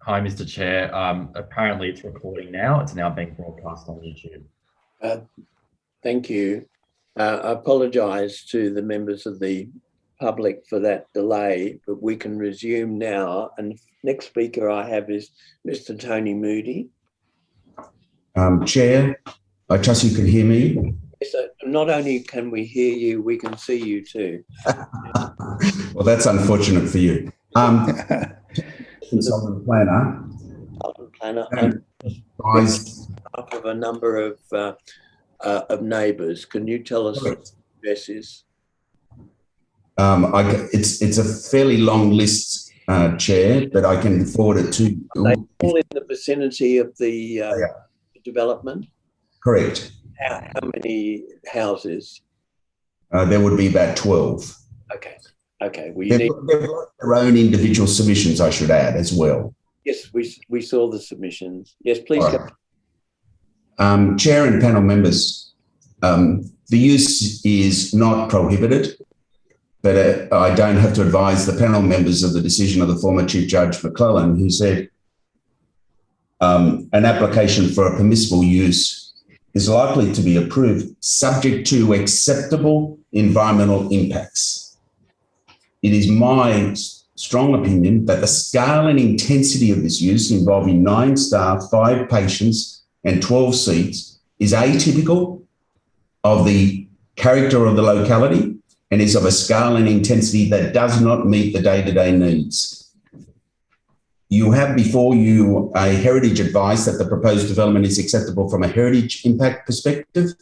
Hi, Mr. Chair. Apparently it's recording now. It's now being broadcast on YouTube. Thank you. I apologise to the members of the public for that delay, but we can resume now. And next speaker I have is Mr. Tony Moody. Chair, I trust you can hear me. Yes, not only can we hear you, we can see you too. Well, that's unfortunate for you. Consultant planner. I'm of a number of neighbours. Can you tell us what the address is? It's a fairly long list, Chair, but I can forward it to you. Are they all in the vicinity of the development? Correct. How many houses? There would be about 12. Okay. Well, they've got their own individual submissions, I should add, as well. Yes, we saw the submissions. Yes, please go. Chair and panel members, the use is not prohibited, but I don't have to advise the panel members of the decision of the former Chief Judge McClellan, who said an application for a permissible use is likely to be approved subject to acceptable environmental impacts. It is my strong opinion that the scale and intensity of this use, involving 9 staff, 5 patients and 12 seats, is atypical of the character of the locality and is of a scale and intensity that does not meet the day-to-day needs. You have before you a heritage advice that the proposed development is acceptable from a heritage impact perspective.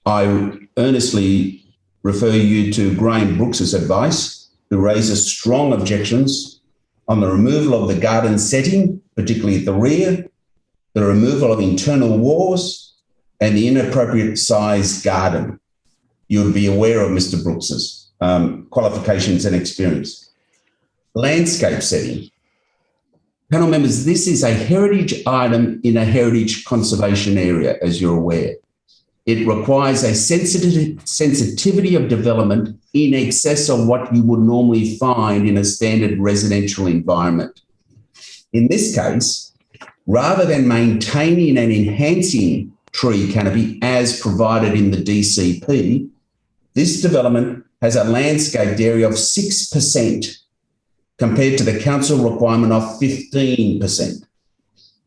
I earnestly refer you to Graham Brooks's advice, who raises strong objections on the removal of the garden setting, particularly at the rear, the removal of internal walls, and the inappropriate sized garden. You would be aware of Mr. Brooks's qualifications and experience. Landscape setting. Panel members, this is a heritage item in a heritage conservation area, as you're aware. It requires a sensitivity of development in excess of what you would normally find in a standard residential environment. In this case, rather than maintaining and enhancing tree canopy as provided in the DCP, this development has a landscaped area of 6% compared to the council requirement of 15%.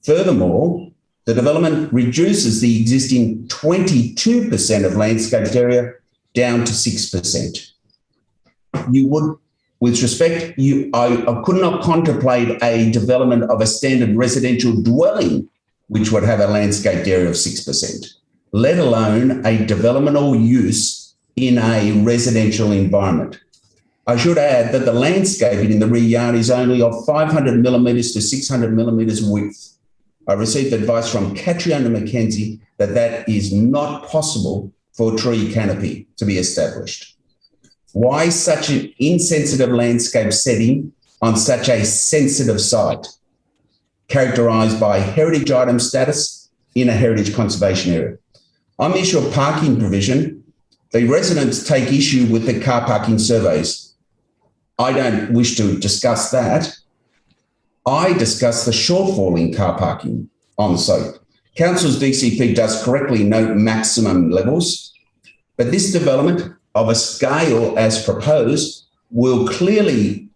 Furthermore, the development reduces the existing 22% of landscaped area down to 6%. You would, with respect, I could not contemplate a development of a standard residential dwelling which would have a landscaped area of 6%, let alone a developmental use in a residential environment. I should add that the landscaping in the rear yard is only of 500 millimetres to 600 millimetres width. I received advice from Catriona Mackenzie that that is not possible for tree canopy to be established. Why such an insensitive landscape setting on such a sensitive site, characterised by heritage item status in a heritage conservation area? On the issue of parking provision, the residents take issue with the car parking surveys. I don't wish to discuss that. I discuss the shortfall in car parking on site. Council's DCP does correctly note maximum levels, but this development of a scale as proposed will clearly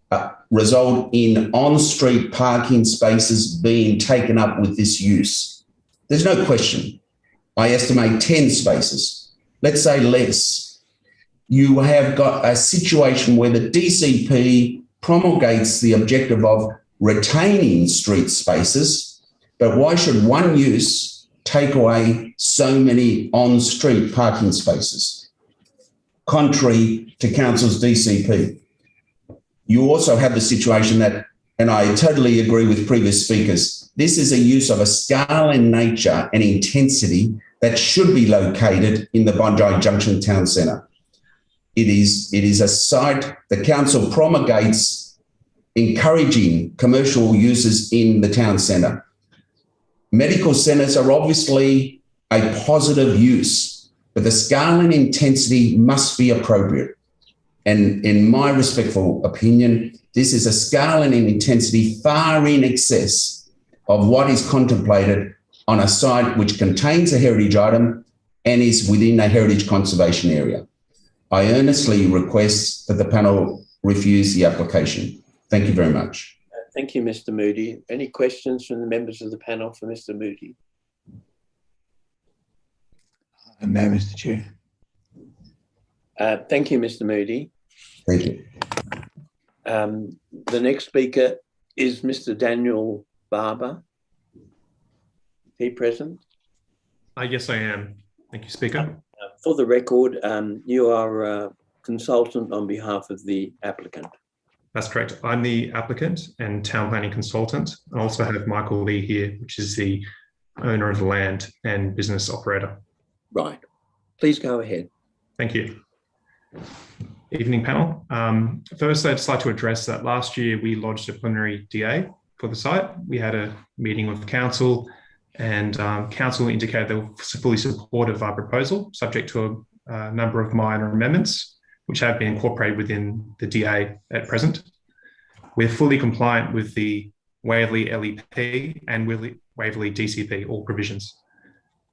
result in on-street parking spaces being taken up with this use. There's no question. I estimate 10 spaces. Let's say less. You have got a situation where the DCP promulgates the objective of retaining street spaces, but why should one use take away so many on-street parking spaces? Contrary to Council's DCP. You also have the situation that, and I totally agree with previous speakers, this is a use of a scale and nature and intensity that should be located in the Bondi Junction Town Centre. It is a site the council promulgates encouraging commercial uses in the town centre. Medical centres are obviously a positive use, but the scale and intensity must be appropriate. And in my respectful opinion, this is a scale and an intensity far in excess of what is contemplated on a site which contains a heritage item and is within a heritage conservation area. I earnestly request that the panel refuse the application. Thank you very much. Thank you, Mr. Moody. Any questions from the members of the panel for Mr. Moody? No, Mr. Chair. Thank you, Mr. Moody. Thank you. The next speaker is Mr. Daniel Barber. Is he present? Yes, I am. Thank you, Speaker. For the record, you are a consultant on behalf of the applicant. That's correct. I'm the applicant and town planning consultant. I also have Michael Lee here, which is the owner of the land and business operator. Right. Please go ahead. Thank you. Evening panel. First, I'd just like to address that last year we lodged a preliminary DA for the site. We had a meeting with council and council indicated they were fully supportive of our proposal, subject to a number of minor amendments, which have been incorporated within the DA at present. We're fully compliant with the Waverley LEP and Waverley DCP, all provisions.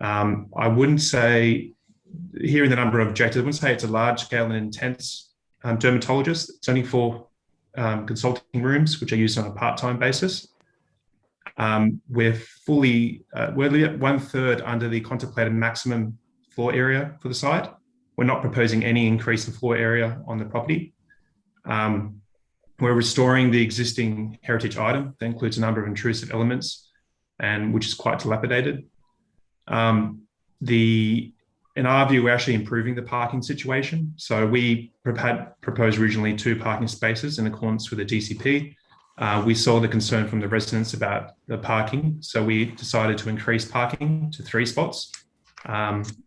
I wouldn't say, hearing the number of objectives, I wouldn't say it's a large scale and intense dermatologist. It's only 4 consulting rooms, which are used on a part-time basis. We're fully, we're at 1/3 under the contemplated maximum floor area for the site. We're not proposing any increase in floor area on the property. We're restoring the existing heritage item that includes a number of intrusive elements and which is quite dilapidated. In our view, we're actually improving the parking situation. So we had proposed originally 2 parking spaces in accordance with the DCP. We saw the concern from the residents about the parking. So we decided to increase parking to 3 spots,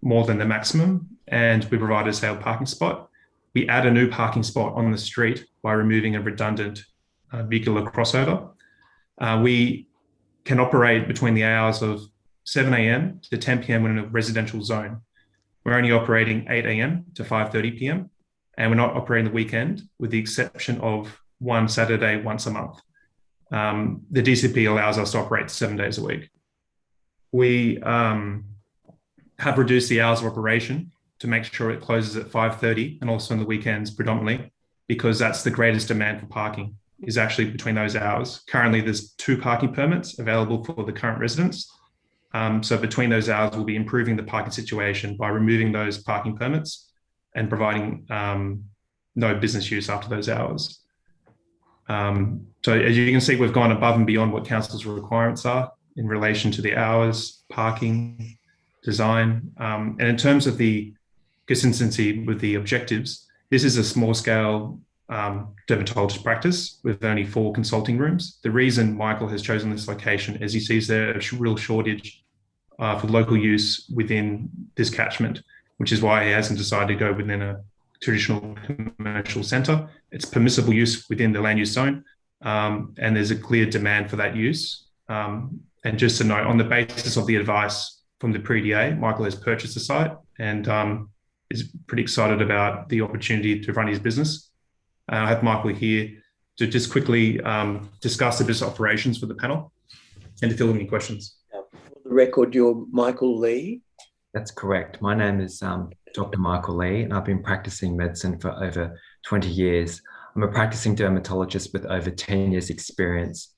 more than the maximum. And we provided a sale parking spot. We add a new parking spot on the street by removing a redundant vehicular crossover. We can operate between the hours of 7 a.m. to 10 p.m. in a residential zone. We're only operating 8 a.m. to 5:30 p.m. and we're not operating the weekend with the exception of one Saturday once a month. The DCP allows us to operate 7 days a week. We have reduced the hours of operation to make sure it closes at 5:30 and also on the weekends predominantly, because that's the greatest demand for parking is actually between those hours. Currently, there's 2 parking permits available for the current residents. So between those hours, we'll be improving the parking situation by removing those parking permits and providing no business use after those hours. So as you can see, we've gone above and beyond what council's requirements are in relation to the hours, parking, design. And in terms of the consistency with the objectives, this is a small scale dermatologist practice with only 4 consulting rooms. The reason Michael has chosen this location is he sees there's a real shortage for local use within this catchment, which is why he hasn't decided to go within a traditional commercial centre. It's permissible use within the land use zone, and there's a clear demand for that use. And just to note, on the basis of the advice from the pre-DA, Michael has purchased the site and is pretty excited about the opportunity to run his business. I have Michael here to just quickly discuss the business operations for the panel and to fill in any questions. For the record, you're Michael Lee. That's correct. My name is Dr. Michael Lee, and I've been practicing medicine for over 20 years. I'm a practicing dermatologist with over 10 years experience.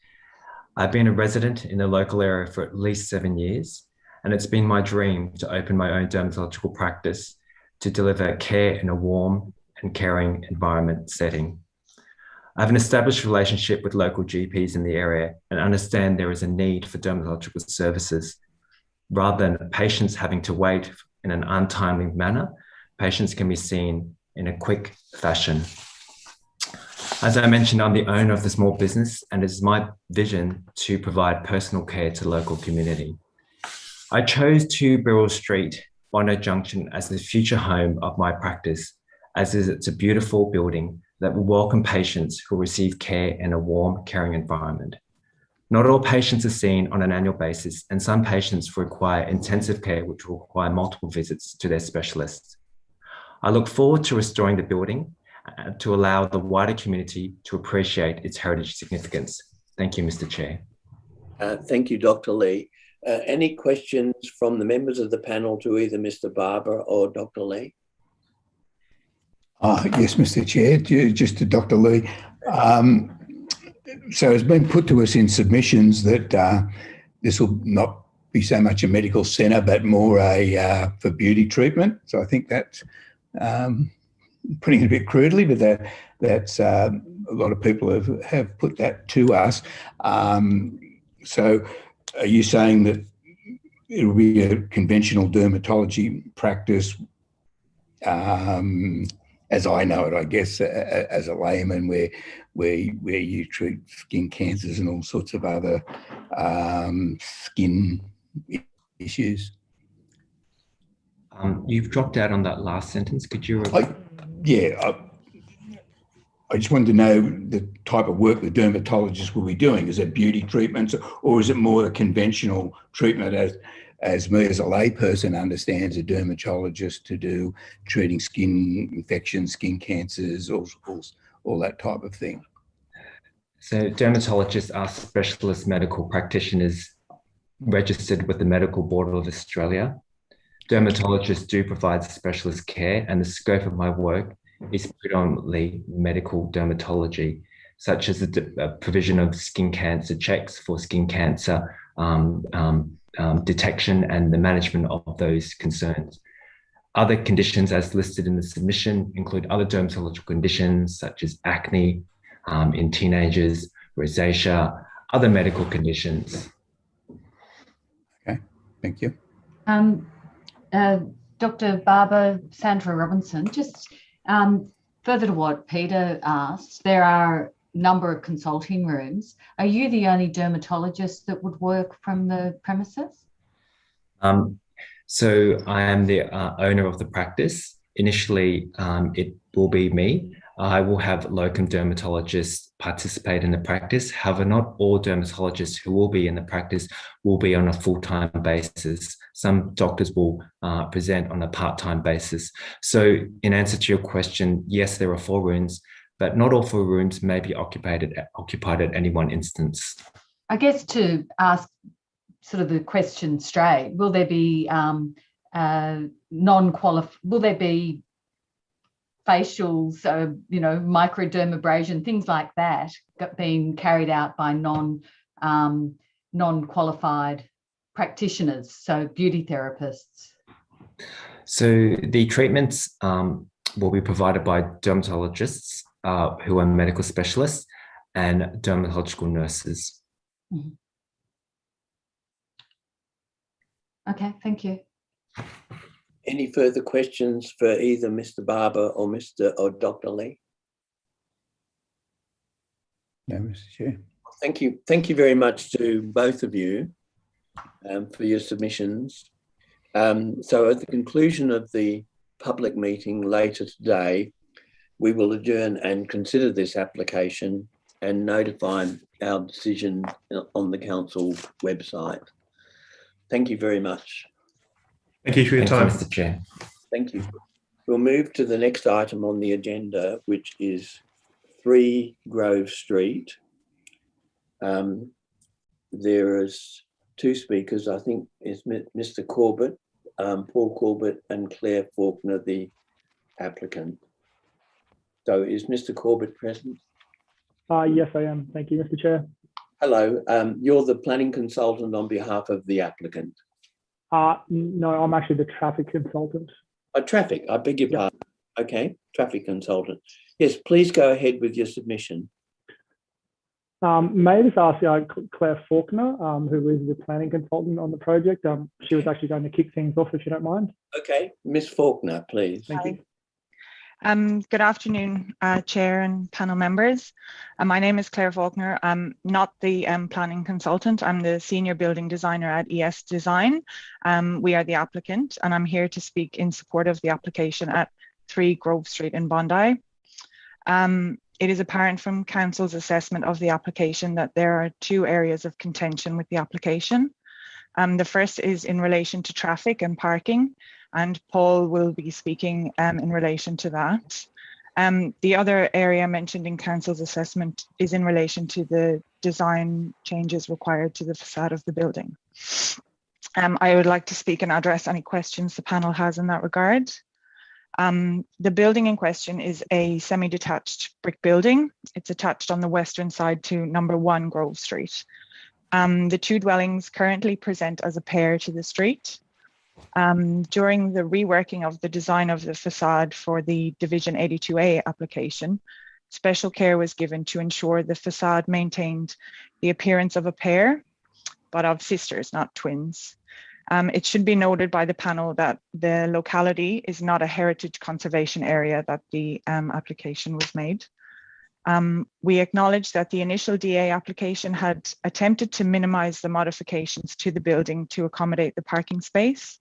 I've been a resident in the local area for at least 7 years, and it's been my dream to open my own dermatological practice to deliver care in a warm and caring environment setting. I have an established relationship with local GPs in the area and understand there is a need for dermatological services. Rather than patients having to wait in an untimely manner, patients can be seen in a quick fashion. As I mentioned, I'm the owner of the small business, and it is my vision to provide personal care to the local community. I chose 2 Beryl Street, Bondi Junction as the future home of my practice, as it's a beautiful building that will welcome patients who receive care in a warm, caring environment. Not all patients are seen on an annual basis, and some patients require intensive care, which will require multiple visits to their specialists. I look forward to restoring the building to allow the wider community to appreciate its heritage significance. Thank you, Mr. Chair. Thank you, Dr. Lee. Any questions from the members of the panel to either Mr. Barber or Dr. Lee? Yes, Mr. Chair, just to Dr. Lee. So it's been put to us in submissions that this will not be so much a medical centre, but more for beauty treatment. So I think that's putting it a bit crudely, but that's a lot of people have put that to us. So are you saying that it will be a conventional dermatology practice, as I know it, I guess, as a layman, where you treat skin cancers and all sorts of other skin issues? You've dropped out on that last sentence. Could you repeat? I just wanted to know the type of work the dermatologist will be doing. Is it beauty treatments, or is it more the conventional treatment as me as a layperson understands a dermatologist to do, treating skin infections, skin cancers, all that type of thing? So dermatologists are specialist medical practitioners registered with the Medical Board of Australia. Dermatologists do provide specialist care, and the scope of my work is predominantly medical dermatology, such as the provision of skin cancer checks for skin cancer detection and the management of those concerns. Other conditions as listed in the submission include other dermatological conditions such as acne in teenagers, rosacea, other medical conditions. Okay, thank you. Dr. Barber, Sandra Robinson, just further to what Peter asked, there are a number of consulting rooms. Are you the only dermatologist that would work from the premises? So I am the owner of the practice. Initially, it will be me. I will have locum dermatologists participate in the practice. However, not all dermatologists who will be in the practice will be on a full-time basis. Some doctors will present on a part-time basis. So in answer to your question, yes, there are 4 rooms, but not all 4 rooms may be occupied at any one instance. I guess to ask sort of the question straight, will there be will there be facials, microdermabrasion, things like that being carried out by non-qualified practitioners, so beauty therapists? So the treatments will be provided by dermatologists who are medical specialists and dermatological nurses. Mm-hmm. Okay, thank you. Any further questions for either Mr. Barber or Dr. Lee? No, Mr. Chair. Thank you. Thank you very much to both of you for your submissions. So at the conclusion of the public meeting later today, we will adjourn and consider this application and notify our decision on the council website. Thank you very much. Thank you for your time. Mr. Chair. Thank you. We'll move to the next item on the agenda, which is 3 Grove Street. There is 2 speakers, I think, is Mr. Corbett, Paul Corbett, and Claire Faulkner, the applicant. So is Mr. Corbett present? Yes, I am. Thank you, Mr. Chair. Hello, you're the planning consultant on behalf of the applicant. No, I'm actually the traffic consultant. Traffic, I beg your pardon. Okay, traffic consultant. Yes, please go ahead with your submission. May I just ask Claire Faulkner, who is the planning consultant on the project. She was actually going to kick things off, if you don't mind. Okay, Ms. Faulkner, please. Thank you. Good afternoon, Chair and panel members. My name is Claire Faulkner. I'm not the planning consultant. I'm the senior building designer at ES Design. We are the applicant, and I'm here to speak in support of the application at 3 Grove Street in Bondi. It is apparent from Council's assessment of the application that there are 2 areas of contention with the application. The first is in relation to traffic and parking, and Paul will be speaking in relation to that. The other area mentioned in Council's assessment is in relation to the design changes required to the facade of the building. I would like to speak and address any questions the panel has in that regard. The building in question is a semi-detached brick building. It's attached on the western side to number 1 Grove Street. The two dwellings currently present as a pair to the street. During the reworking of the design of the facade for the Division 82A application, special care was given to ensure the facade maintained the appearance of a pair, but of sisters, not twins. It should be noted by the panel that the locality is not a heritage conservation area that the application was made. We acknowledge that the initial DA application had attempted to minimize the modifications to the building to accommodate the parking space.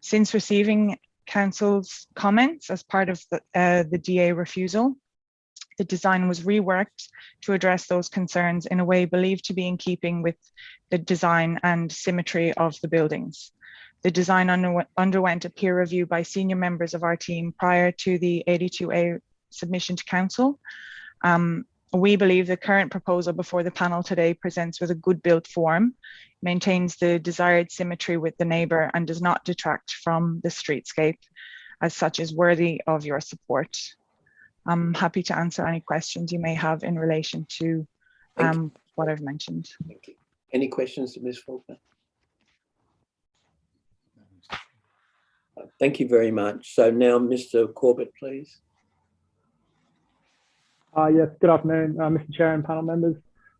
Since receiving Council's comments as part of the DA refusal, the design was reworked to address those concerns in a way believed to be in keeping with the design and symmetry of the buildings. The design underwent a peer review by senior members of our team prior to the 82A submission to Council. We believe the current proposal before the panel today presents with a good built form, maintains the desired symmetry with the neighbour, and does not detract from the streetscape, as such is worthy of your support. I'm happy to answer any questions you may have in relation to what I've mentioned. Thank you. Any questions to Ms. Faulkner? Thank you very much. So now Mr. Corbett, please. Yes, good afternoon, Mr. Chair and panel members.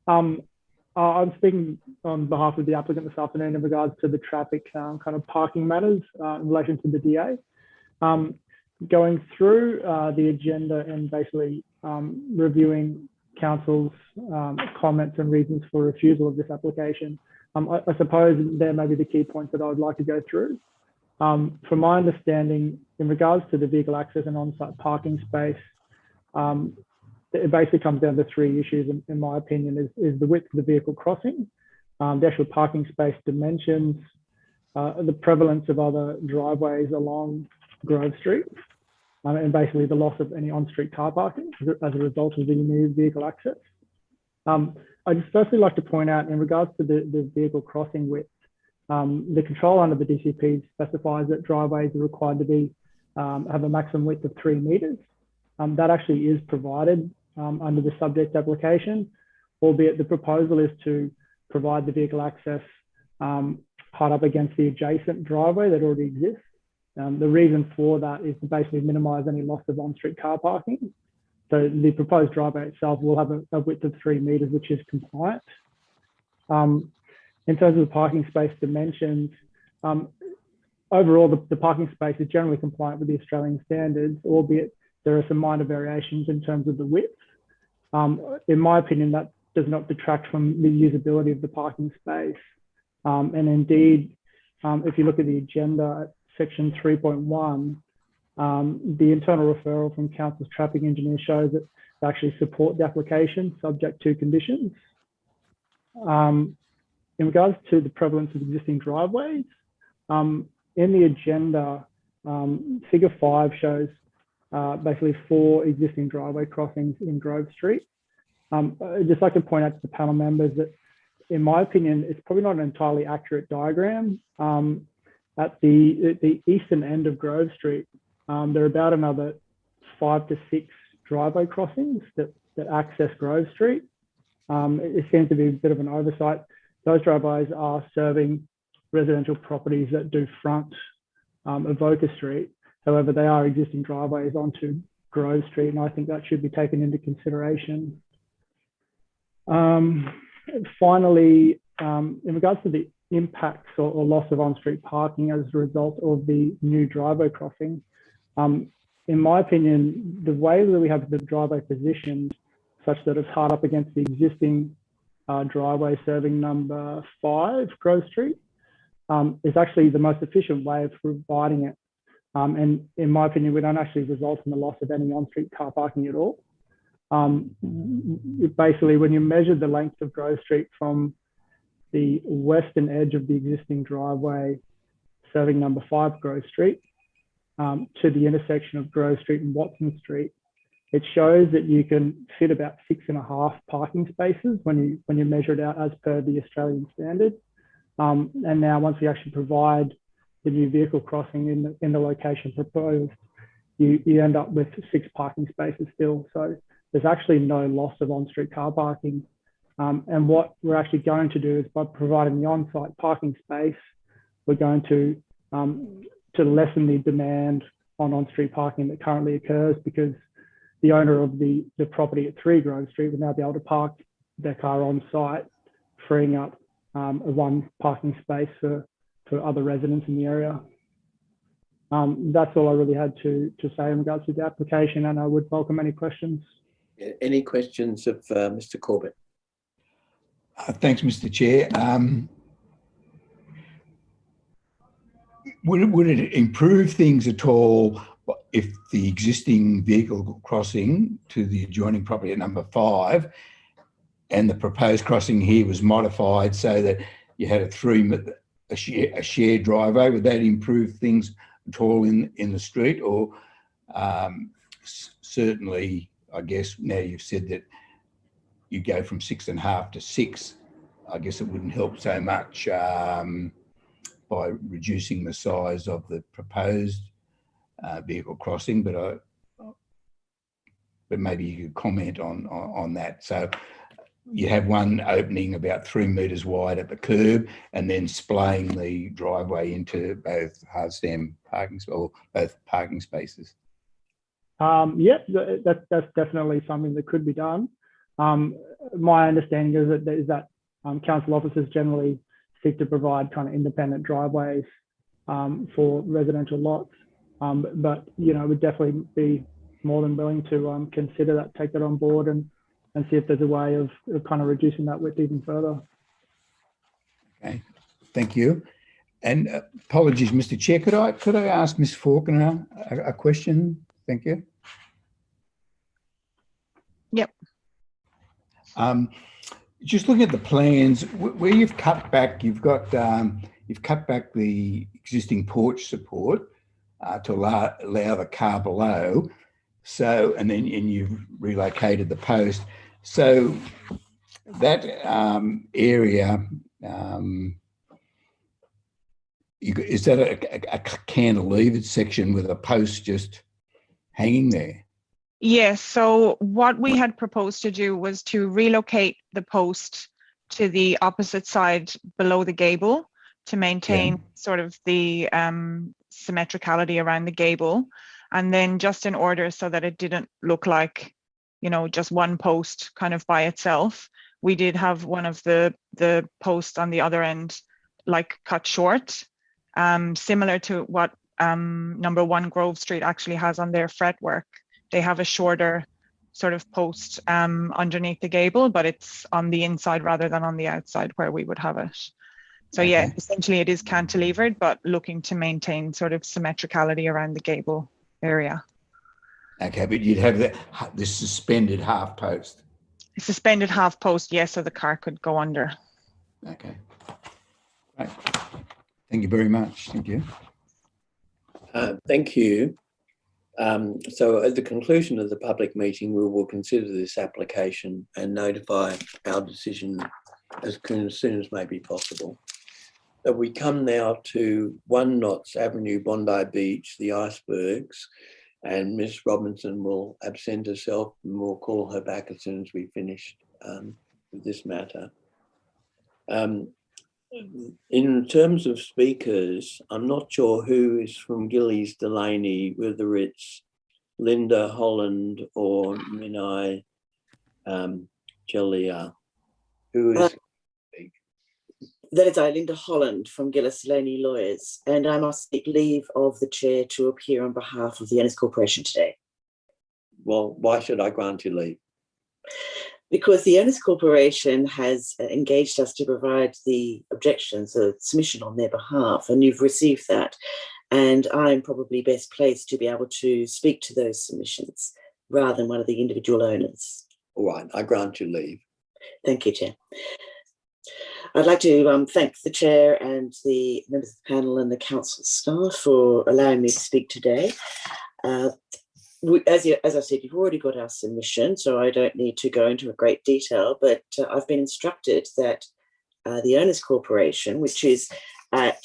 I'm speaking on behalf of the applicant this afternoon in regards to the traffic kind of parking matters in relation to the DA. Going through the agenda and basically reviewing Council's comments and reasons for refusal of this application, I suppose there may be the key points that I would like to go through. From my understanding, in regards to the vehicle access and on-site parking space, it basically comes down to 3 issues, in my opinion, is the width of the vehicle crossing, the actual parking space dimensions, the prevalence of other driveways along Grove Street, and basically the loss of any on-street car parking as a result of the new vehicle access. I'd just firstly like to point out in regards to the vehicle crossing width, the control under the DCP specifies that driveways are required to have a maximum width of 3 metres. That actually is provided under the subject application, albeit the proposal is to provide the vehicle access hard up against the adjacent driveway that already exists. The reason for that is to basically minimise any loss of on-street car parking. So the proposed driveway itself will have a width of 3 metres, which is compliant. In terms of the parking space dimensions, overall, the parking space is generally compliant with the Australian standards, albeit there are some minor variations in terms of the width. In my opinion, that does not detract from the usability of the parking space. And indeed, if you look at the agenda at section 3.1, the internal referral from Council's traffic engineer shows that they actually support the application subject to conditions. In regards to the prevalence of existing driveways, in the agenda, figure 5 shows basically 4 existing driveway crossings in Grove Street. I'd just like to point out to the panel members that, in my opinion, it's probably not an entirely accurate diagram. At the eastern end of Grove Street, there are about another 5 to 6 driveway crossings that access Grove Street. It seems to be a bit of an oversight. Those driveways are serving residential properties that do front Avoca Street. However, they are existing driveways onto Grove Street, and I think that should be taken into consideration. Finally, in regards to the impacts or loss of on-street parking as a result of the new driveway crossing, in my opinion, the way that we have the driveway positioned such that it's hard up against the existing driveway serving number 5 Grove Street is actually the most efficient way of providing it. And in my opinion, we don't actually result in the loss of any on-street car parking at all. Basically, when you measure the length of Grove Street from the western edge of the existing driveway serving number 5 Grove Street to the intersection of Grove Street and Watson Street, it shows that you can fit about 6.5 parking spaces when you measure it out as per the Australian standard. And now once we actually provide the new vehicle crossing in the location proposed, you end up with 6 parking spaces still. So there's actually no loss of on-street car parking. And what we're actually going to do is, by providing the on-site parking space, we're going to lessen the demand on-street parking that currently occurs, because the owner of the property at 3 Grove Street will now be able to park their car on site, freeing up one parking space for other residents in the area. That's all I really had to say in regards to the application, and I would welcome any questions. Any questions of Mr. Corbett? Thanks, Mr. Chair. Would it improve things at all if the existing vehicle crossing to the adjoining property at number 5 and the proposed crossing here was modified so that you had a shared driveway? Would that improve things at all in the street? Or certainly, I guess now you've said that you go from 6.5 to 6, I guess it wouldn't help so much by reducing the size of the proposed vehicle crossing, but maybe you could comment on that. So you have one opening about 3 metres wide at the curb, and then splaying the driveway into both hardstand parking or both parking spaces. Yeah, that's definitely something that could be done. My understanding is that council officers generally seek to provide kind of independent driveways for residential lots. But, you know, we'd definitely be more than willing to consider that, take that on board, and see if there's a way of kind of reducing that width even further. Okay, thank you. And apologies, Mr. Chair, could I ask Ms. Faulkner a question? Thank you. Yep. Just looking at the plans, where you've cut back, you've cut back the existing porch support to allow the car below. So, and you've relocated the post. So that area, is that a cantilevered section with a post just hanging there? Yes, so what we had proposed to do was to relocate the post to the opposite side below the gable to maintain sort of the symmetricality around the gable, and then just in order so that it didn't look like, you know, just one post kind of by itself, we did have one of the posts on the other end like cut short, similar to what number 1 Grove Street actually has on their fretwork. They have a shorter sort of post underneath the gable, but it's on the inside rather than on the outside where we would have it. So okay. Yeah, essentially it is cantilevered, but looking to maintain sort of symmetricality around the gable area. Okay, but you'd have this suspended half post. A suspended half post, yes, so the car could go under. Okay, right. Thank you very much. Thank you. Thank you. So at the conclusion of the public meeting, we will consider this application and notify our decision as soon as may be possible. So we come now to 1 Knots Avenue, Bondi Beach, the icebergs, and Ms. Robinson will absent herself, and we'll call her back as soon as we finish with this matter. In terms of speakers, I'm not sure who is from Gillies Delaney, whether it's Linda Holland or Minai Jalia. Who is That is Linda Holland from Gillis Delaney Lawyers, and I must take leave of the chair to appear on behalf of the Ennis Corporation today. Well, why should I grant you leave? Because the Ennis Corporation has engaged us to provide the objections, the submission on their behalf, and you've received that. And I'm probably best placed to be able to speak to those submissions rather than one of the individual owners. All right, I grant you leave. Thank you, Chair. I'd like to thank the Chair and the members of the panel and the council staff for allowing me to speak today. as I said, you've already got our submission, so I don't need to go into a great detail, but I've been instructed that the Owners Corporation, which is at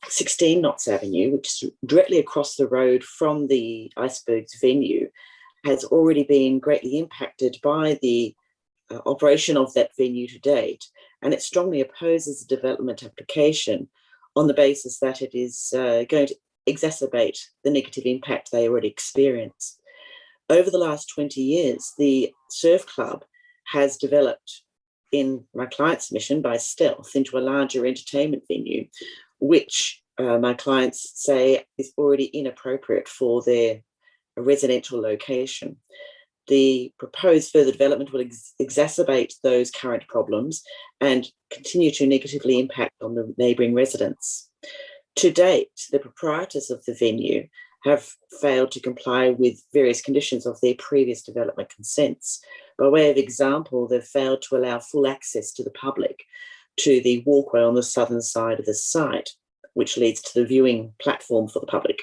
16 Knots Avenue, which is directly across the road from the Icebergs venue, has already been greatly impacted by the operation of that venue to date, and it strongly opposes the development application on the basis that it is going to exacerbate the negative impact they already experience. Over the last 20 years, the surf club has developed, in my client's submission, by stealth into a larger entertainment venue, which my clients say is already inappropriate for their residential location. The proposed further development will exacerbate those current problems and continue to negatively impact on the neighbouring residents. To date, the proprietors of the venue have failed to comply with various conditions of their previous development consents. By way of example, they've failed to allow full access to the public to the walkway on the southern side of the site, which leads to the viewing platform for the public.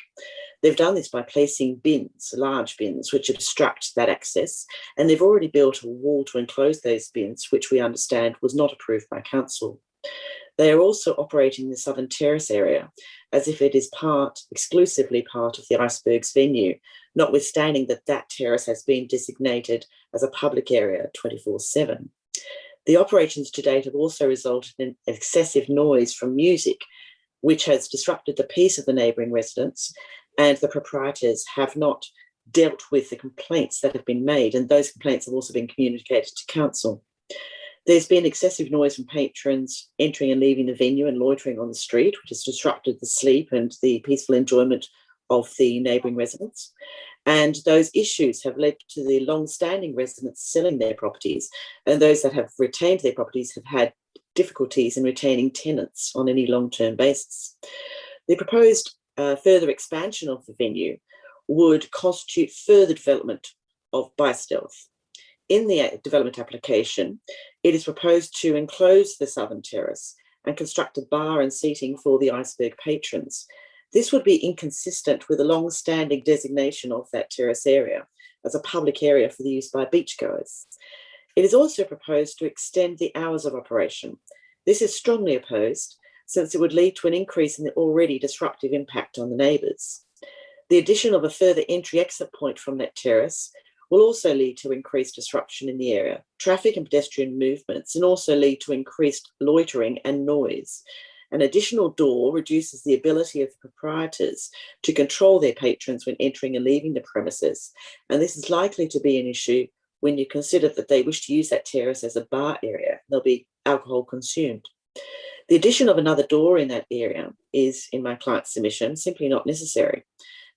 They've done this by placing bins, large bins, which obstruct that access, and they've already built a wall to enclose those bins, which we understand was not approved by council. They are also operating the southern terrace area as if it is exclusively part of the Icebergs venue, notwithstanding that that terrace has been designated as a public area 24/7. The operations to date have also resulted in excessive noise from music, which has disrupted the peace of the neighbouring residents, and the proprietors have not dealt with the complaints that have been made, and those complaints have also been communicated to council. There's been excessive noise from patrons entering and leaving the venue and loitering on the street, which has disrupted the sleep and the peaceful enjoyment of the neighbouring residents. And those issues have led to the long-standing residents selling their properties, and those that have retained their properties have had difficulties in retaining tenants on any long-term basis. The proposed further expansion of the venue would constitute further development by stealth. In the development application, it is proposed to enclose the southern terrace and construct a bar and seating for the Iceberg patrons. This would be inconsistent with the long-standing designation of that terrace area as a public area for the use by beachgoers. It is also proposed to extend the hours of operation. This is strongly opposed, since it would lead to an increase in the already disruptive impact on the neighbours. The addition of a further entry-exit point from that terrace will also lead to increased disruption in the area, traffic and pedestrian movements, and also lead to increased loitering and noise. An additional door reduces the ability of the proprietors to control their patrons when entering and leaving the premises, and this is likely to be an issue when you consider that they wish to use that terrace as a bar area. There'll be alcohol consumed. The addition of another door in that area is, in my client's submission, simply not necessary.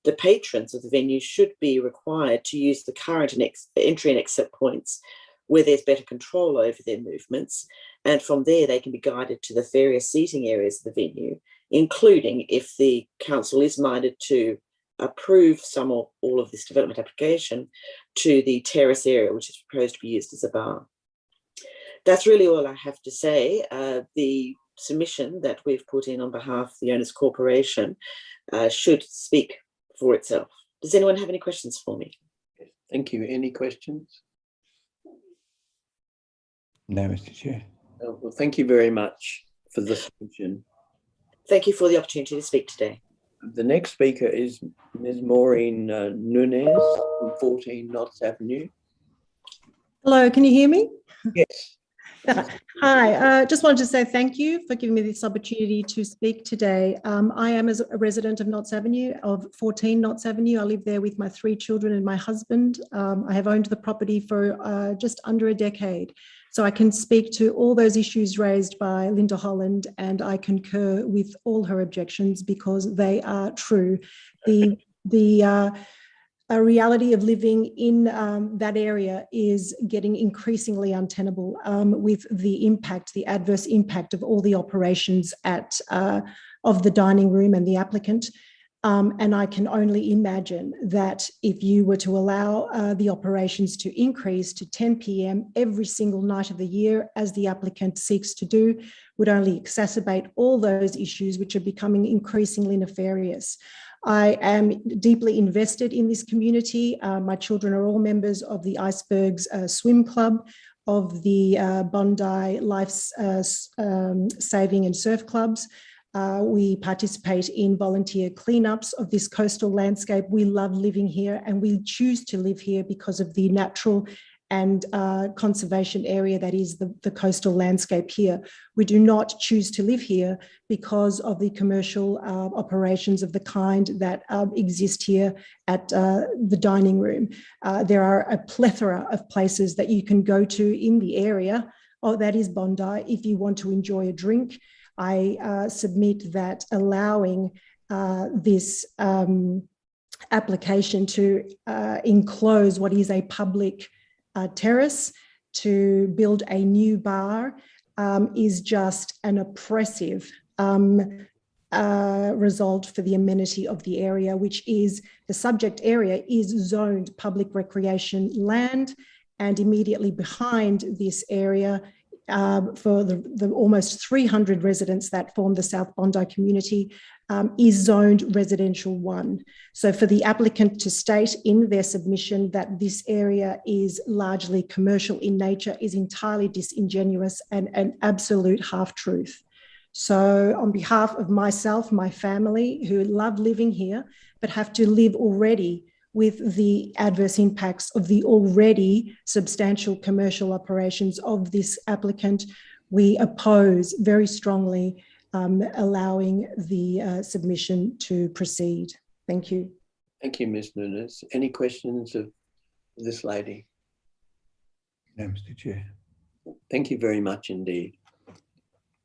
The patrons of the venue should be required to use the current entry and exit points where there's better control over their movements, and from there they can be guided to the various seating areas of the venue, including, if the council is minded to approve some or all of this development application, to the terrace area, which is proposed to be used as a bar. That's really all I have to say. The submission that we've put in on behalf of the Owners Corporation should speak for itself. Does anyone have any questions for me? Thank you. Any questions? No, Mr. Chair. Well, thank you very much for the submission. Thank you for the opportunity to speak today. The next speaker is Ms. Maureen Nunez from 14 Knots Avenue. Hello, can you hear me? Yes. Hi, just wanted to say thank you for giving me this opportunity to speak today. I am a resident of Knots Avenue, of 14 Knots Avenue. I live there with my 3 children and my husband. I have owned the property for just under a decade. So I can speak to all those issues raised by Linda Holland, and I concur with all her objections because they are true. A reality of living in that area is getting increasingly untenable with the adverse impact of all the operations of the dining room and the applicant. And I can only imagine that if you were to allow the operations to increase to 10 p.m. every single night of the year, as the applicant seeks to do, would only exacerbate all those issues which are becoming increasingly nefarious. I am deeply invested in this community. My children are all members of the Icebergs Swim Club, of the Bondi Life Saving and Surf Clubs. We participate in volunteer cleanups of this coastal landscape. We love living here, and we choose to live here because of the natural and conservation area that is the coastal landscape here. We do not choose to live here because of the commercial operations of the kind that exist here at the dining room. There are a plethora of places that you can go to in the area, that is Bondi, if you want to enjoy a drink. I submit that allowing this application to enclose what is a public terrace to build a new bar is just an oppressive result for the amenity of the area, which is the subject area is zoned public recreation land, and immediately behind this area for the almost 300 residents that form the South Bondi community is zoned residential 1. So for the applicant to state in their submission that this area is largely commercial in nature is entirely disingenuous and an absolute half-truth. So on behalf of myself, my family, who love living here, but have to live already with the adverse impacts of the already substantial commercial operations of this applicant, we oppose very strongly allowing the submission to proceed. Thank you. Thank you, Ms. Nunes. Any questions of this lady? No, Mr. Chair. Thank you very much indeed.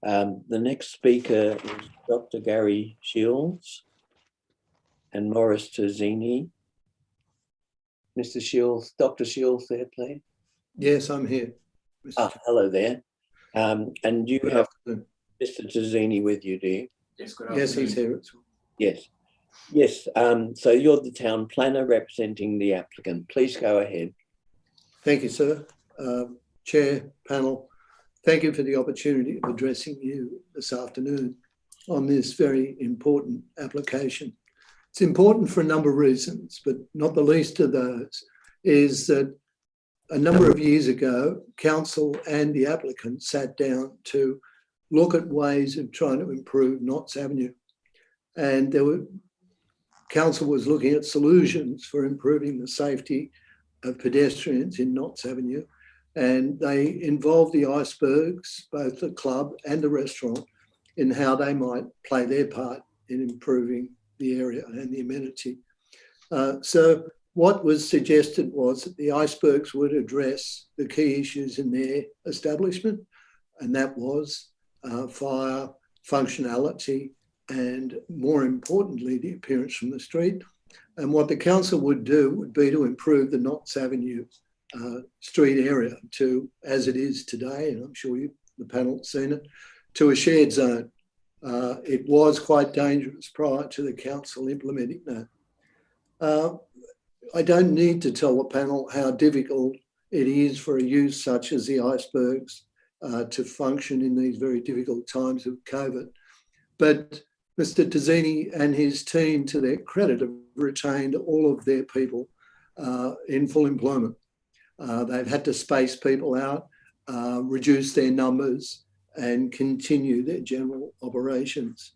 The next speaker is Dr. Gary Shields and Morris Terzini. Mr. Shields, Dr. Shields there, please. Yes, I'm here. Hello there. And you have Mr. Terzini with you, do you? Yes, good afternoon. Yes, he's here as well. Yes. Yes, so you're the town planner representing the applicant. Please go ahead. Thank you, sir. Chair, panel, thank you for the opportunity of addressing you this afternoon on this very important application. It's important for a number of reasons, but not the least of those is that a number of years ago, council and the applicant sat down to look at ways of trying to improve Knott's Avenue. And council was looking at solutions for improving the safety of pedestrians in Knott's Avenue. And they involved the Icebergs, both the club and the restaurant, in how they might play their part in improving the area and the amenity. So what was suggested was that the Icebergs would address the key issues in their establishment, and that was fire, functionality, and more importantly, the appearance from the street. And what the council would do would be to improve the Knott's Avenue street area to, as it is today, and I'm sure the panel's seen it, to a shared zone. It was quite dangerous prior to the council implementing that. I don't need to tell the panel how difficult it is for a use such as the Icebergs to function in these very difficult times of COVID. But Mr. Terzini and his team, to their credit, have retained all of their people in full employment. They've had to space people out, reduce their numbers, and continue their general operations.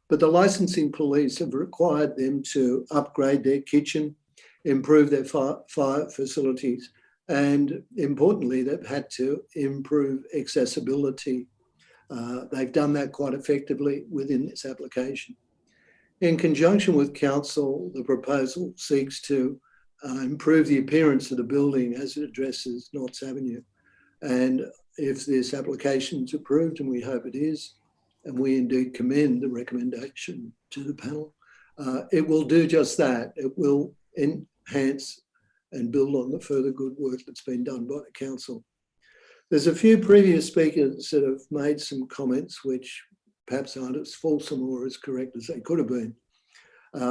But the licensing police have required them to upgrade their kitchen, improve their fire facilities, and importantly, they've had to improve accessibility. They've done that quite effectively within this application. In conjunction with council, the proposal seeks to improve the appearance of the building as it addresses Knott's Avenue. And if this application is approved, and we hope it is, and we indeed commend the recommendation to the panel, it will do just that. It will enhance and build on the further good work that's been done by the council. There's a few previous speakers that have made some comments which perhaps aren't as fulsome or as correct as they could have been.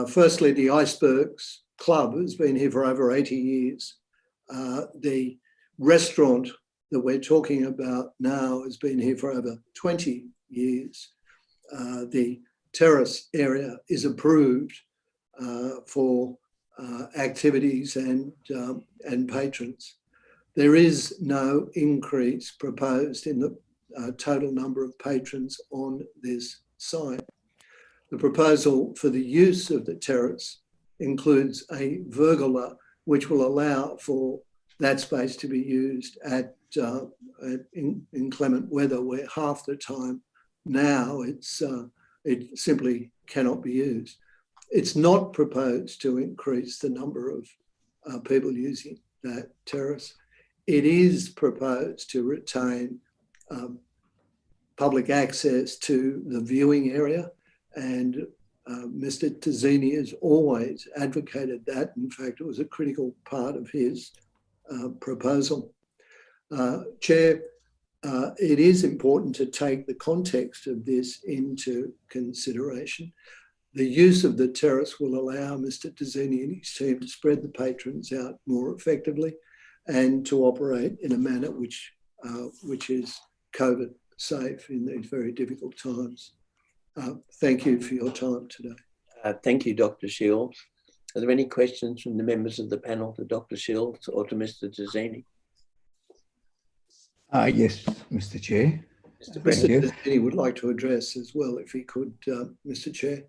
Firstly, the Icebergs Club has been here for over 80 years. The restaurant that we're talking about now has been here for over 20 years. The terrace area is approved for activities and patrons. There is no increase proposed in the total number of patrons on this site. The proposal for the use of the terrace includes a pergola, which will allow for that space to be used at inclement weather, where half the time now it simply cannot be used. It's not proposed to increase the number of people using that terrace. It is proposed to retain public access to the viewing area, and Mr. Tazzini has always advocated that. In fact, it was a critical part of his proposal. Chair, it is important to take the context of this into consideration. The use of the terrace will allow Mr. Tazzini and his team to spread the patrons out more effectively and to operate in a manner which is COVID safe in these very difficult times. Thank you for your time today. Thank you, Dr. Shields. Are there any questions from the members of the panel to Dr. Shields or to Mr. Tazzini? Yes, Mr. Chair. Mr. Tazzini would like to address as well, if he could, Mr. Chair.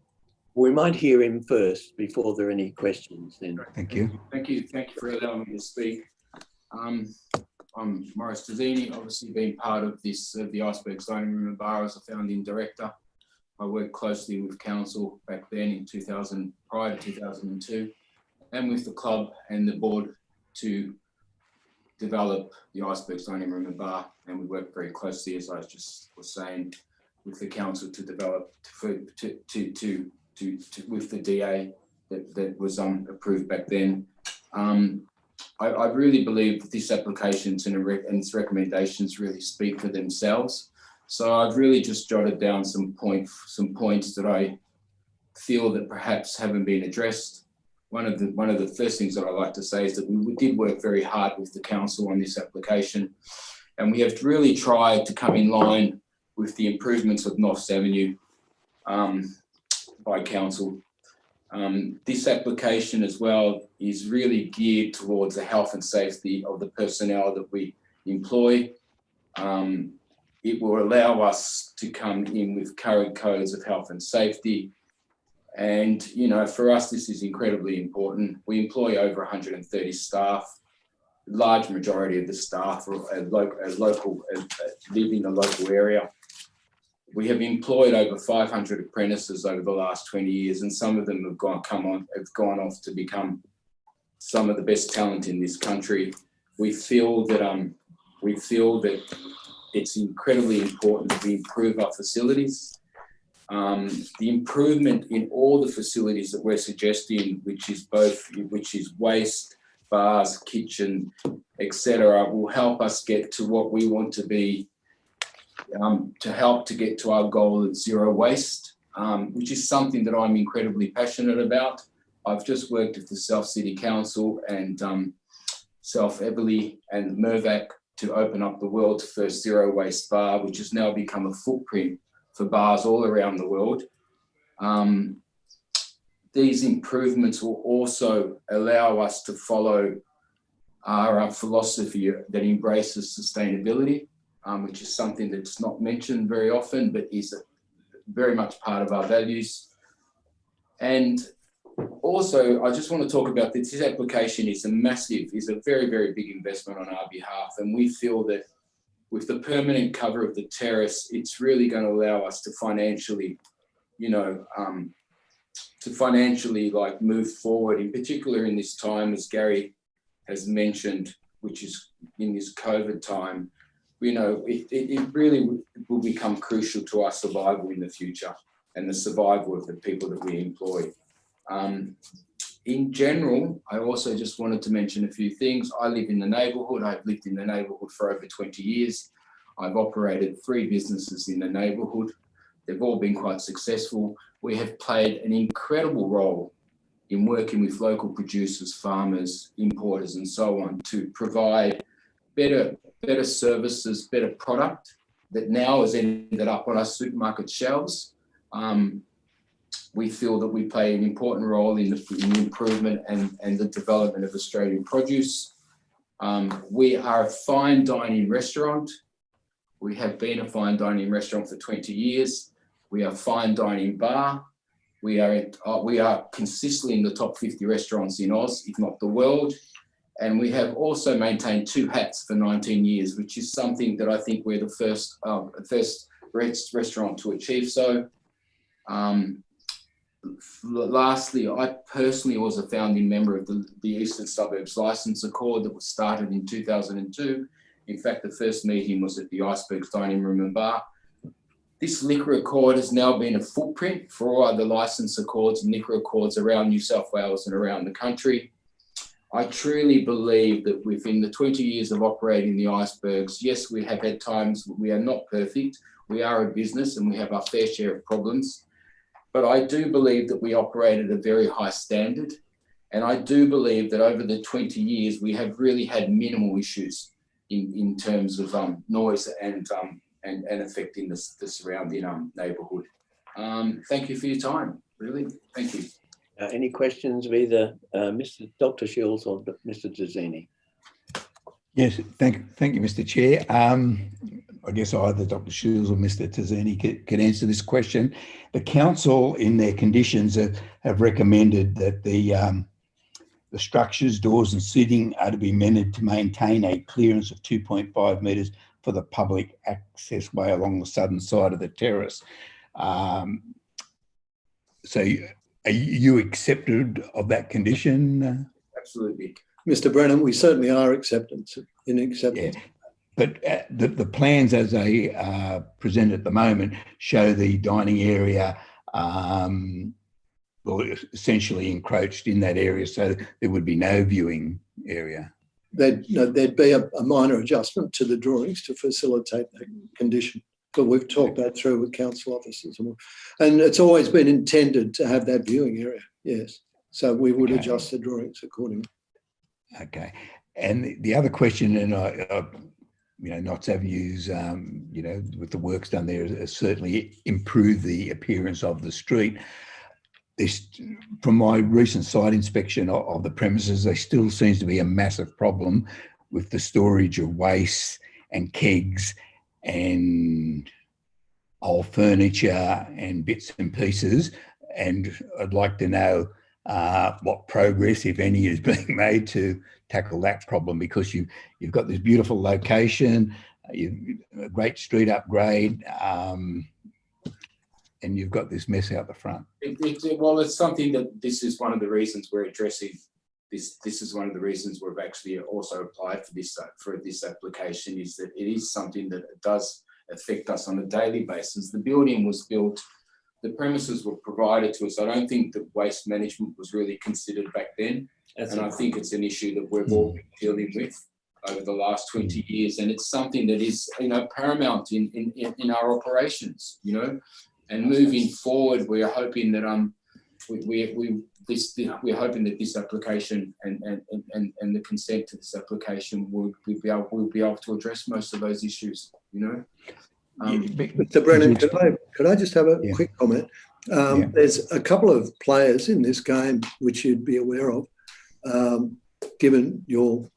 We might hear him first before there are any questions then. Thank you. Thank you for allowing me to speak. I'm Maurice Tazzini, obviously being part of this, the Iceberg Dining Room and Bar as a founding director. I worked closely with council back then in prior to 2002, and with the club and the board to develop the Iceberg Dining Room and Bar. And we worked very closely, as I just was saying, with the council to develop with the DA that was approved back then. I really believe that this application and its recommendations really speak for themselves. So I've really just jotted down some points that I feel that perhaps haven't been addressed. One of the first things that I like to say is that we did work very hard with the council on this application, and we have really tried to come in line with the improvements of North Avenue by council. This application as well is really geared towards the health and safety of the personnel that we employ. It will allow us to come in with current codes of health and safety. And, you know, for us, this is incredibly important. We employ over 130 staff. The large majority of the staff are live in the local area. We have employed over 500 apprentices over the last 20 years, and some of them have gone off to become some of the best talent in this country. We feel that it's incredibly important that we improve our facilities. The improvement in all the facilities that we're suggesting, which is waste, bars, kitchen, etc., will help us get to what we want to be, to get to our goal of zero waste, which is something that I'm incredibly passionate about. I've just worked with the South City Council and South Everleigh and Mirvac to open up the world's first zero waste bar, which has now become a footprint for bars all around the world. These improvements will also allow us to follow our philosophy that embraces sustainability, which is something that's not mentioned very often, but is very much part of our values. And also, I just want to talk about this. This application is a very, very big investment on our behalf. And we feel that with the permanent cover of the terrace, it's really going to allow us to financially, like move forward, in particular in this time, as Gary has mentioned, which is in this COVID time. It really will become crucial to our survival in the future and the survival of the people that we employ. In general, I also just wanted to mention a few things. I live in the neighbourhood. I've lived in the neighbourhood for over 20 years. I've operated 3 businesses in the neighbourhood. They've all been quite successful. We have played an incredible role in working with local producers, farmers, importers, and so on to provide better services, better product that now has ended up on our supermarket shelves. we feel that we play an important role in the improvement and the development of Australian produce. We are a fine dining restaurant. We have been a fine dining restaurant for 20 years. We are a fine dining bar. We are consistently in the top 50 restaurants in Oz, if not the world. And we have also maintained 2 hats for 19 years, which is something that I think we're the first restaurant to achieve so. Lastly, I personally was a founding member of the Eastern Suburbs Licence Accord that was started in 2002. In fact, the first meeting was at the Icebergs Dining Room and Bar. This liquor accord has now been a footprint for all other licence accords and liquor accords around New South Wales and around the country. I truly believe that within the 20 years of operating the Icebergs, yes, we have had times we are not perfect. We are a business and we have our fair share of problems. But I do believe that we operate at a very high standard. And I do believe that over the 20 years, we have really had minimal issues in terms of noise and affecting the surrounding neighbourhood. Thank you for your time, really. Thank you. Any questions of either Dr. Shields or Mr. Tazzini? Yes, thank you, Mr. Chair. I guess either Dr. Shields or Mr. Tazzini can answer this question. The council, in their conditions, have recommended that the structures, doors and seating are to be amended to maintain a clearance of 2.5 metres for the public access way along the southern side of the terrace. So are you accepted of that condition? Absolutely. Mr. Brennan, we certainly are in acceptance. Yeah. But the plans as they are presented at the moment show the dining area essentially encroached in that area, so there would be no viewing area. There'd be a minor adjustment to the drawings to facilitate that condition. But we've talked that through with council officers. And it's always been intended to have that viewing area, yes. So we would adjust the drawings accordingly. Okay. And the other question, and Knott's Avenues, with the works done there, has certainly improved the appearance of the street. From my recent site inspection of the premises, there still seems to be a massive problem with the storage of waste and kegs and old furniture and bits and pieces. And I'd like to know what progress, if any, is being made to tackle that problem, because you've got this beautiful location, a great street upgrade, and you've got this mess out the front. Well, it's something that this is one of the reasons we're addressing. This is one of the reasons we've actually also applied for this application, is that it is something that does affect us on a daily basis. The building was built, the premises were provided to us. I don't think that waste management was really considered back then. And I think it's an issue that we've all been dealing with over the last 20 years. And it's something that is, paramount in our operations, And moving forward, we are hoping that we're hoping that this application and the consent to this application will be able to address most of those issues. Mr. Brennan, could I just have a quick comment? There's a couple of players in this game which you'd be aware of, given your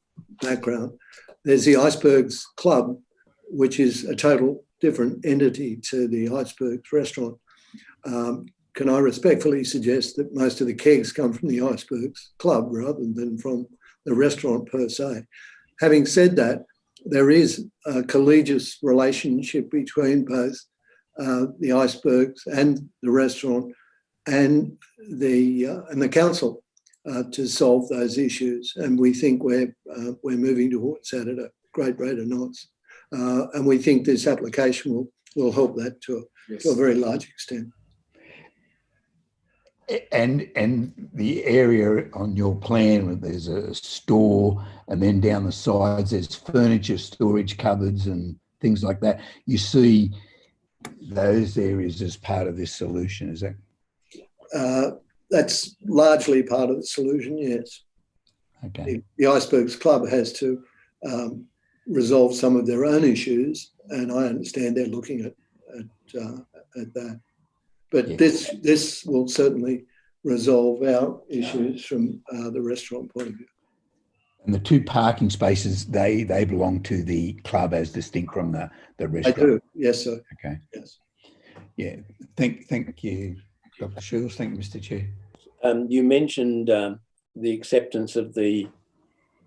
background. There's the Icebergs Club, which is a total different entity to the Icebergs restaurant. Can I respectfully suggest that most of the kegs come from the Icebergs Club rather than from the restaurant per se? Having said that, there is a collegiate relationship between both the Icebergs and the restaurant and the council to solve those issues, and we think we're moving towards that at a great rate of knots, and we think this application will help that to a very large extent. And the area on your plan, there's a store, and then down the sides there's furniture storage cupboards and things like that. You see those areas as part of this solution, is that? That's largely part of the solution, yes. Okay. The Icebergs Club has to resolve some of their own issues, and I understand they're looking at that. But Yes. this will certainly resolve our issues from the restaurant point of view. And the 2 parking spaces, they belong to the club as distinct from the I restaurant. do, yes, sir. Okay. Yes. Yeah. Thank you, Dr. Shields. Thank you, Mr. Chair. You mentioned the acceptance of the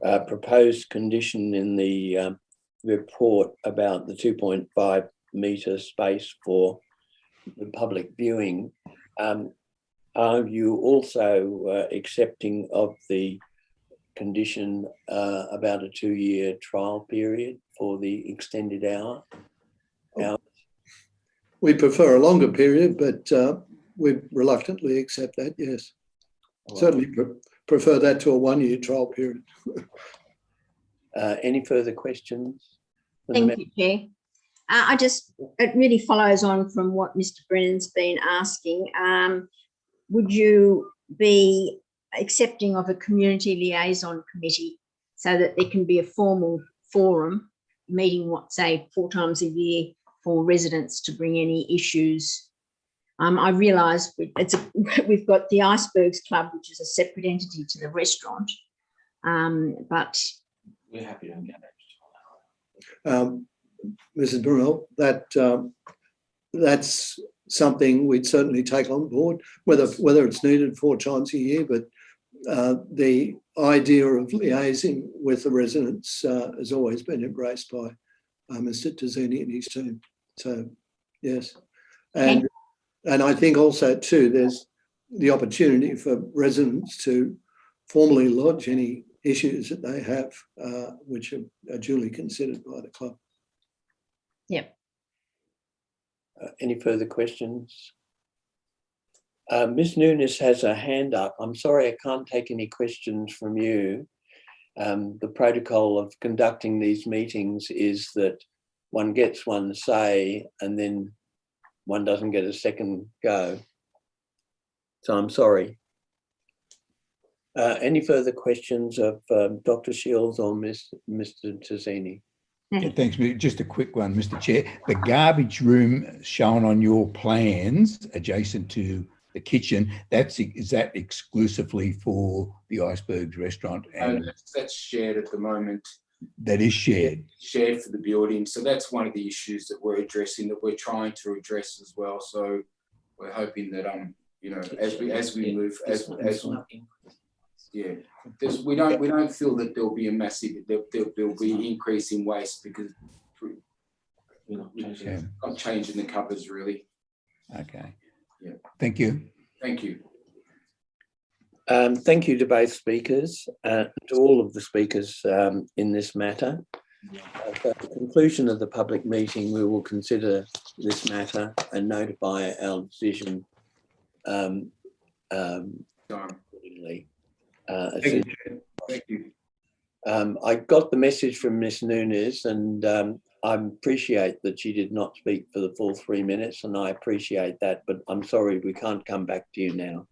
proposed condition in the report about the 2.5 metre space for the public viewing. Are you also accepting of the condition about a 2-year trial period for the extended hours? We prefer a longer period, but we reluctantly accept that, yes. Certainly prefer that to a 1-year trial period. Any further questions? Thank you, Chair. It really follows on from what Mr. Brennan's been asking. Would you be accepting of a community liaison committee so that there can be a formal forum meeting, say 4 times a year for residents to bring any issues? I realise we've got the Icebergs Club, which is a separate entity to the restaurant, but we're happy to engage. Mrs. Burrell, that's something we'd certainly take on board, whether it's needed 4 times a year, but the idea of liaising with the residents has always been embraced by Mr. Tazzini and his team. So, yes. And I think also too, there's the opportunity for residents to formally lodge any issues that they have, which are duly considered by the club. Yep. Any further questions? Ms. Nunes has a hand up. I'm sorry, I can't take any questions from you. The protocol of conducting these meetings is that one gets one say and then one doesn't get a second go. So I'm sorry. Any further questions of Dr. Shields or Mr. Tazzini? Yeah, thanks. Just a quick one, Mr. Chair. The garbage room shown on your plans adjacent to the kitchen, is that exclusively for the Icebergs restaurant? And that's shared at the moment. That is shared. Shared for the building. So that's one of the issues that we're addressing, that we're trying to address as well. So we're hoping that as we move yeah, we don't feel that there'll be a massive there'll be increase in waste because not changing the covers really. Okay. Yeah. Thank you. Thank you. Thank you to both speakers, to all of the speakers in this matter. At the conclusion of the public meeting, we will consider this matter and notify our decision accordingly. Thank you. I got the message from Ms. Nunes, and I appreciate that she did not speak for the full 3 minutes, and I appreciate that, but I'm sorry we can't come back to you now.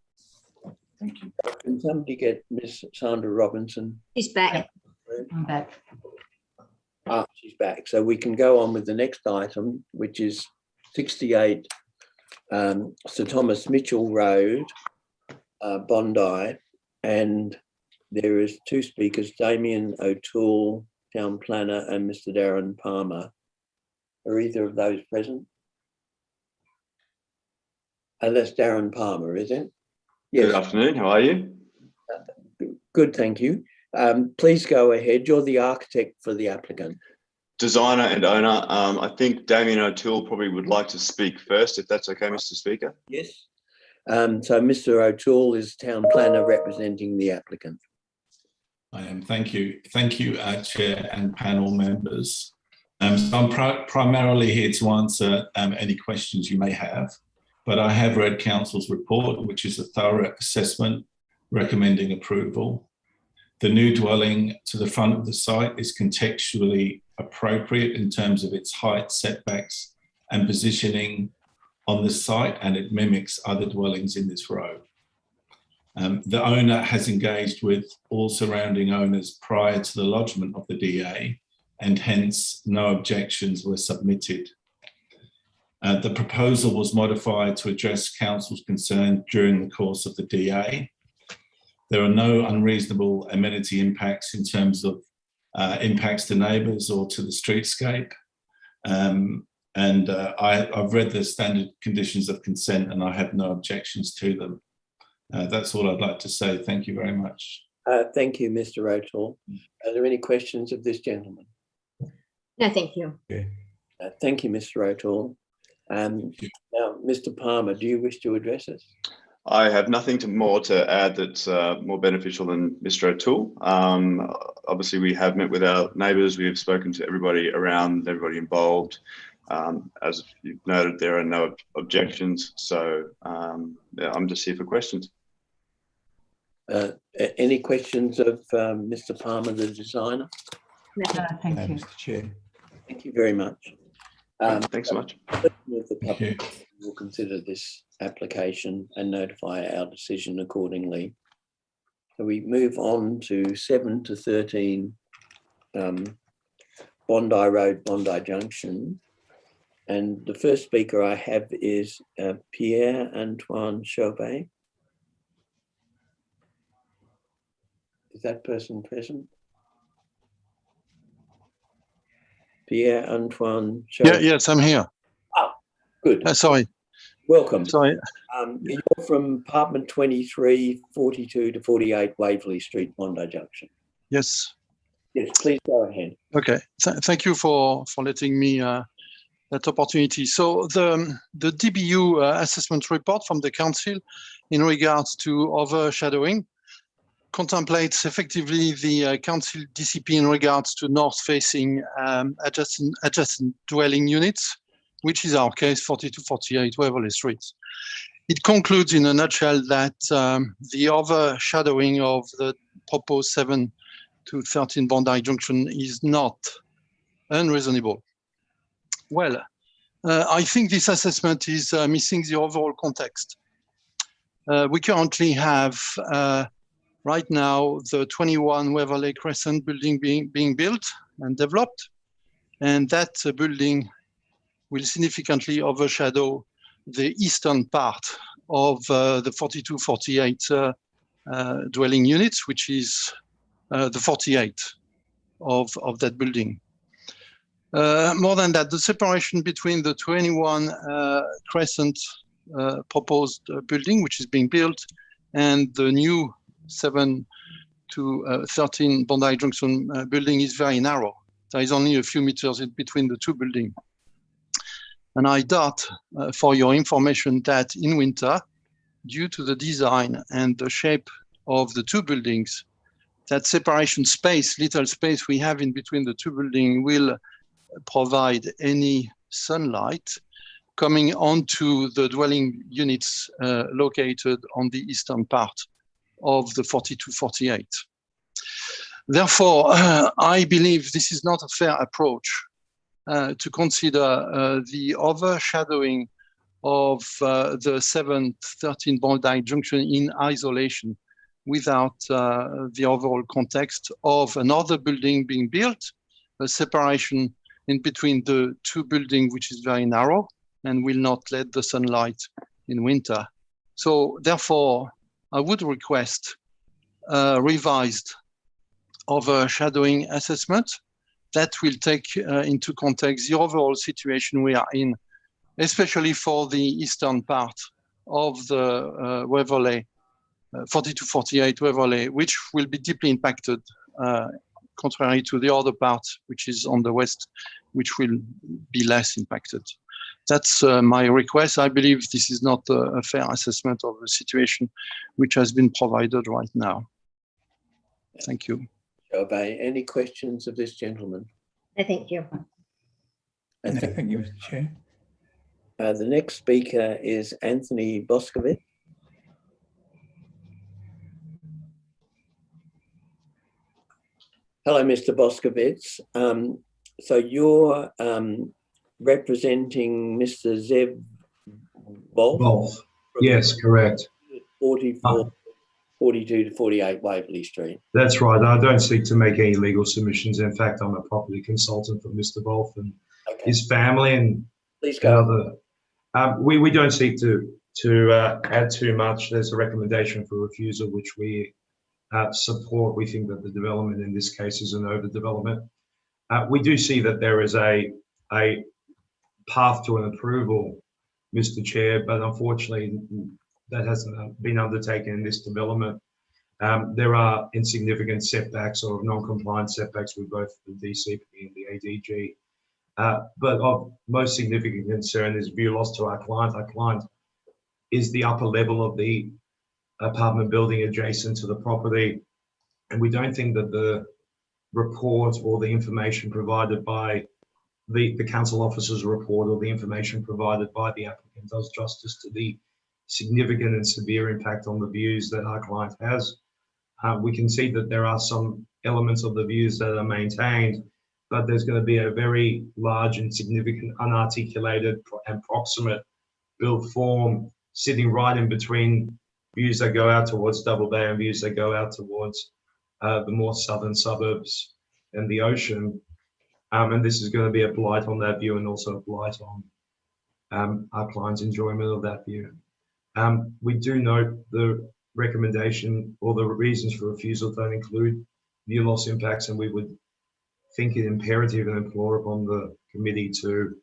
Thank you. Can somebody get Miss Sandra Robinson? She's back. I'm back. Ah, she's back. So we can go on with the next item, which is 68 Sir Thomas Mitchell Road, Bondi, and there is 2 speakers, Damien O'Toole, Town Planner, and Mr. Darren Palmer. Are either of those present? That's Darren Palmer, is it? Yes. Good afternoon, how are you? Good, thank you. Please go ahead. You're the architect for the applicant. Designer and owner. I think Damien O'Toole probably would like to speak first, if that's okay, Mr. Speaker. Yes. So Mr. O'Toole is Town Planner representing the applicant. I am. Thank you. Thank you, Chair and panel members. So I'm primarily here to answer any questions you may have, but I have read Council's report, which is a thorough assessment recommending approval. The new dwelling to the front of the site is contextually appropriate in terms of its height, setbacks, and positioning on the site, and it mimics other dwellings in this road. The owner has engaged with all surrounding owners prior to the lodgement of the DA, and hence no objections were submitted. The proposal was modified to address council's concern during the course of the DA. There are no unreasonable amenity impacts in terms of impacts to neighbours or to the streetscape. I've read the standard conditions of consent and I have no objections to them. That's all I'd like to say. Thank you very much. Thank you, Mr. O'Toole. Are there any questions of this gentleman? No, thank you. Okay. Thank you, Mr. O'Toole. Now, Mr. Palmer, do you wish to address us? I have nothing more to add that's more beneficial than Mr. O'Toole. Obviously, we have met with our neighbours. We have spoken to everybody around, everybody involved. As you've noted, there are no objections. So yeah, I'm just here for questions. Any questions of Mr. Palmer, the designer? No, thank you. Mr. Chair. Thank you very much. Thanks so much. The public will consider this application and notify our decision accordingly. So we move on to 7 to 13 Bondi Road, Bondi Junction. And the first speaker I have is Pierre-Antoine Chauvet. Is that person present? Pierre-Antoine Chauvet. Yes, I'm here. Oh, good. Sorry. Welcome. Sorry. You're from apartment 23, 42 to 48 Waverley Street, Bondi Junction. Yes. Yes, please go ahead. Okay. Thank you for letting me that opportunity. So the DBU assessment report from the council in regards to overshadowing contemplates effectively the council DCP in regards to north-facing adjacent dwelling units, which is our case, 4248 Waverley Street. It concludes in a nutshell that the overshadowing of the proposed 7 to 13 Bondi Junction is not unreasonable. Well, I think this assessment is missing the overall context. We currently have right now the 21 Waverley Crescent building being built and developed, and that building will significantly overshadow the eastern part of the 4248 dwelling units, which is the 48 of that building. More than that, the separation between the 21 Crescent proposed building, which is being built, and the new 7 to 13 Bondi Junction building is very narrow. There is only a few meters in between the two buildings. And I doubt, for your information, that in winter, due to the design and the shape of the two buildings, that separation space, little space we have in between the two buildings, will provide any sunlight coming onto the dwelling units located on the eastern part of the 4248. Therefore, I believe this is not a fair approach to consider the overshadowing of the 713 Bondi Junction in isolation without the overall context of another building being built, a separation in between the two buildings, which is very narrow and will not let the sunlight in winter. So therefore, I would request a revised overshadowing assessment that will take into context the overall situation we are in, especially for the eastern part of the Waverley, 4248 Waverley, which will be deeply impacted, contrary to the other part, which is on the west, which will be less impacted. That's my request. I believe this is not a fair assessment of the situation which has been provided right now. Thank you. Chauvet, any questions of this gentleman? No, thank you. Thank you, Mr. Chair. The next speaker is Anthony Boscovich. Hello, Mr. Boscovich. So you're representing Mr. Zev Wolf? Yes, correct. 44, 42 to 48 Waverley Street. That's right. I don't seek to make any legal submissions. In fact, I'm a property consultant for Mr. Wolf and his family and Please go. other We don't seek to add too much. There's a recommendation for refusal, which we support. We think that the development in this case is an overdevelopment. We do see that there is a path to an approval, Mr. Chair, but unfortunately that hasn't been undertaken in this development. There are insignificant setbacks or non-compliant setbacks with both the DCP and the ADG. But of most significant concern is view loss to our client. Our client is the upper level of the apartment building adjacent to the property. And we don't think that the report or the information provided by the council officer's report or the information provided by the applicant does justice to the significant and severe impact on the views that our client has. We can see that there are some elements of the views that are maintained, but there's going to be a very large and significant unarticulated and proximate built form sitting right in between views that go out towards Double Bay and views that go out towards the more southern suburbs and the ocean. And this is going to be a blight on that view and also a blight on our client's enjoyment of that view. We do note the recommendation or the reasons for refusal don't include view loss impacts, and we would think it imperative and implore upon the committee to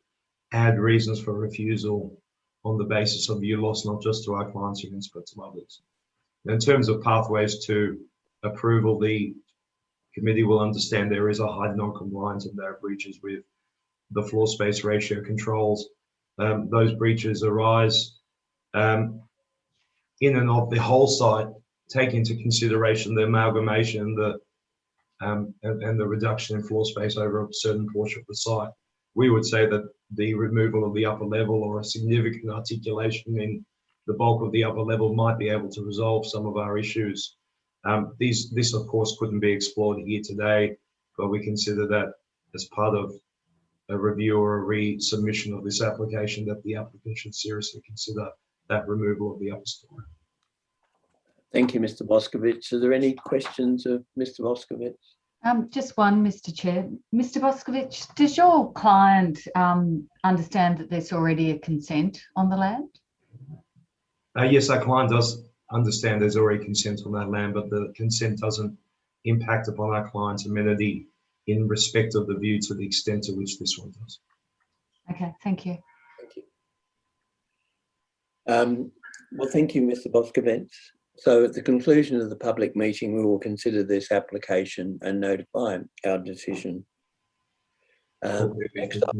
add reasons for refusal on the basis of view loss, not just to our clients' units, but to others. In terms of pathways to approval, the committee will understand there is a high non-compliance and there are breaches with the floor space ratio controls. Those breaches arise in and of the whole site, take into consideration the amalgamation and the reduction in floor space over a certain portion of the site. We would say that the removal of the upper level or a significant articulation in the bulk of the upper level might be able to resolve some of our issues. This of course couldn't be explored here today, but we consider that as part of a review or a resubmission of this application, that the applicant should seriously consider that removal of the upper story. Thank you, Mr. Boscovich. Are there any questions of Mr. Boscovich? Just one, Mr. Chair. Mr. Boscovich, does your client understand that there's already a consent on the land? Yes, our client does understand there's already consent on that land, but the consent doesn't impact upon our client's amenity in respect of the view to the extent to which this one does. Okay, thank you. Thank you. Well, thank you, Mr. Boscovich. So at the conclusion of the public meeting, we will consider this application and notify our decision. Next up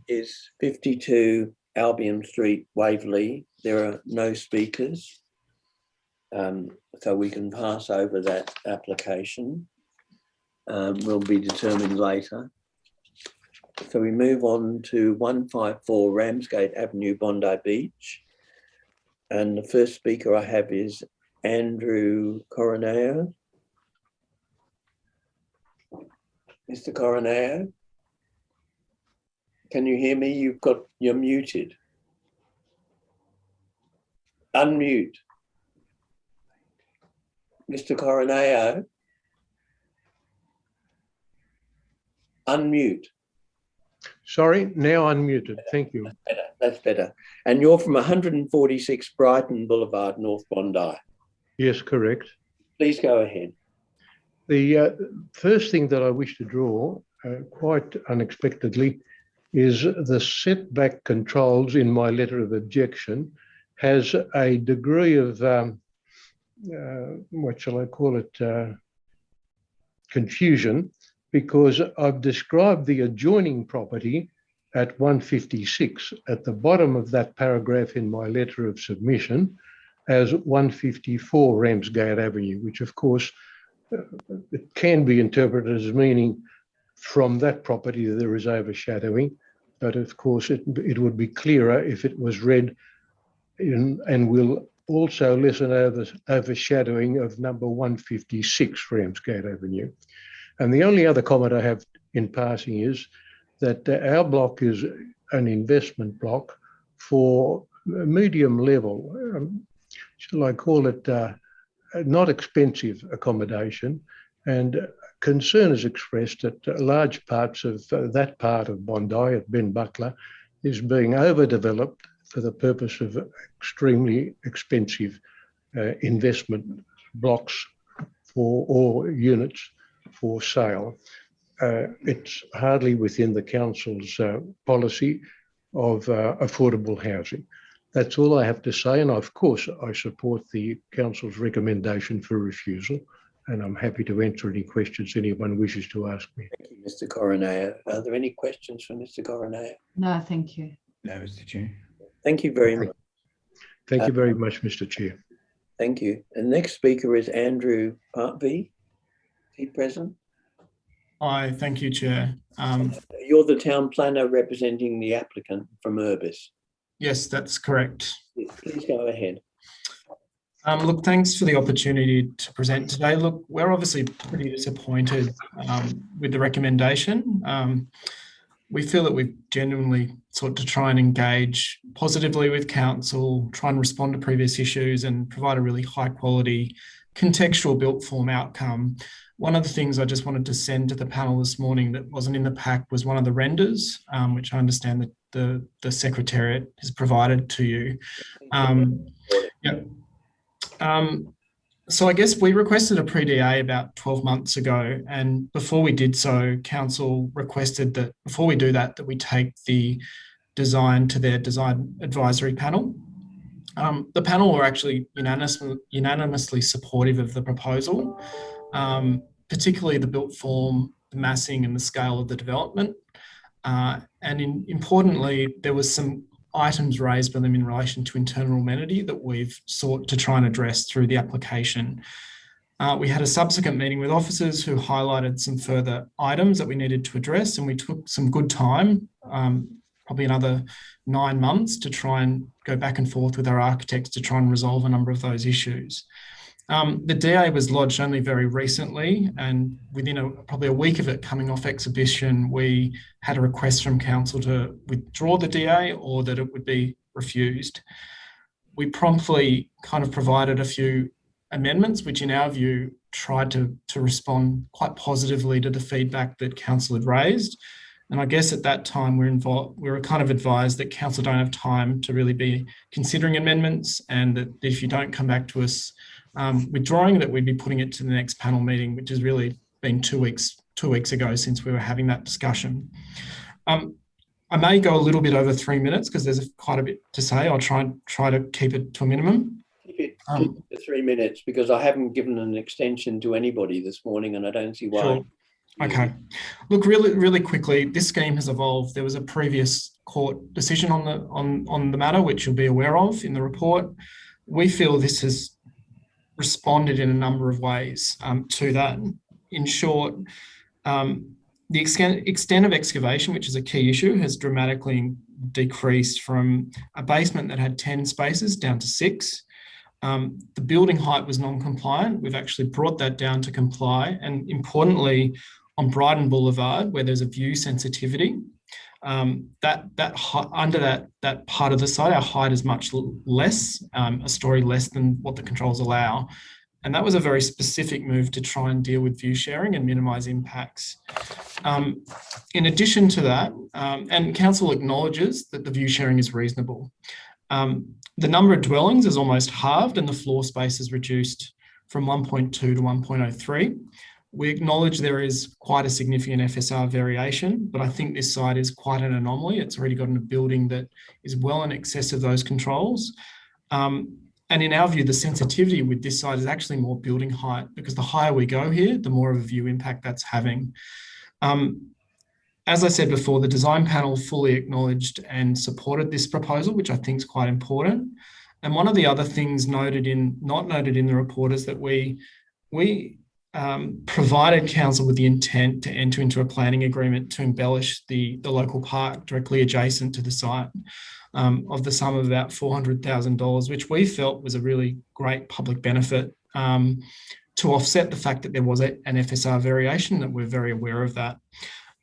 is 52 Albion Street, Waverley. There are no speakers, so we can pass over that application. Will be determined later. So we move on to 154 Ramsgate Avenue, Bondi Beach. And the first speaker I have is Andrew Coronao. Mr. Coronao, can you hear me? You're muted. Unmute. Mr. Coronao, unmute. Sorry, now unmuted. Thank you. That's better. And you're from 146 Brighton Boulevard, North Bondi. Yes, correct. Please go ahead. The first thing that I wish to draw, quite unexpectedly, is the setback controls in my letter of objection has a degree of, what shall I call it, confusion, because I've described the adjoining property at 156 at the bottom of that paragraph in my letter of submission as 154 Ramsgate Avenue, which of course it can be interpreted as meaning from that property there is overshadowing, but of course it would be clearer if it was read in, and will also lessen overshadowing of number 156 Ramsgate Avenue. And the only other comment I have in passing is that our block is an investment block for medium level, shall I call it, not expensive accommodation, and concern is expressed that large parts of that part of Bondi at Ben Buckler is being overdeveloped for the purpose of extremely expensive investment blocks or units for sale. It's hardly within the council's policy of affordable housing. That's all I have to say. And of course, I support the council's recommendation for refusal. And I'm happy to answer any questions anyone wishes to ask me. Thank you, Mr. Coroneo. Are there any questions for Mr. Coroneo? No, thank you. No, Mr. Chair. Thank you very much. Thank you very much, Mr. Chair. Thank you. And the next speaker is Andrew Partvee. Is he present? Hi, thank you, Chair. You're the town planner representing the applicant from Urbis. Yes, that's correct. Please go ahead. Look, thanks for the opportunity to present today. Look, we're obviously pretty disappointed with the recommendation. We feel that we've genuinely sought to try and engage positively with council, try and respond to previous issues and provide a really high quality contextual built form outcome. One of the things I just wanted to send to the panel this morning that wasn't in the pack was one of the renders, which I understand that the Secretariat has provided to you. So I guess we requested a pre-DA about 12 months ago, and before we did so, council requested that before we do that, that we take the design to their design advisory panel. The panel were actually unanimously supportive of the proposal, particularly the built form, the massing and the scale of the development. Importantly, there was some items raised by them in relation to internal amenity that we've sought to try and address through the application. We had a subsequent meeting with officers who highlighted some further items that we needed to address, and we took some good time, probably another 9 months, to try and go back and forth with our architects to try and resolve a number of those issues. The DA was lodged only very recently, and within probably a week of it coming off exhibition, we had a request from council to withdraw the DA or that it would be refused. We promptly kind of provided a few amendments, which in our view tried to respond quite positively to the feedback that council had raised. And I guess at that time we were kind of advised that council don't have time to really be considering amendments, and that if you don't come back to us withdrawing, that we'd be putting it to the next panel meeting, which has really been 2 weeks ago since we were having that discussion. I may go a little bit over 3 minutes because there's quite a bit to say. I'll try to keep it to a minimum. Keep it to 3 minutes because I haven't given an extension to anybody this morning, and I don't see why. Sure. Okay. Look, really quickly, this scheme has evolved. There was a previous court decision on the matter, which you'll be aware of in the report. We feel this has responded in a number of ways to that. In short, the extent of excavation, which is a key issue, has dramatically decreased from a basement that had 10 spaces down to 6. The building height was non-compliant. We've actually brought that down to comply. And importantly, on Brighton Boulevard, where there's a view sensitivity, under that part of the site, our height is much less, a story less than what the controls allow. And that was a very specific move to try and deal with view sharing and minimise impacts. In addition to that, and council acknowledges that the view sharing is reasonable. The number of dwellings is almost halved and the floor space is reduced from 1.2 to 1.03. We acknowledge there is quite a significant FSR variation, but I think this site is quite an anomaly. It's already got a building that is well in excess of those controls. And in our view, the sensitivity with this site is actually more building height, because the higher we go here, the more of a view impact that's having. As I said before, the design panel fully acknowledged and supported this proposal, which I think is quite important. And one of the other things not noted in the report is that we provided council with the intent to enter into a planning agreement to embellish the local park directly adjacent to the site of the sum of about $400,000, which we felt was a really great public benefit to offset the fact that there was an FSR variation, that we're very aware of that.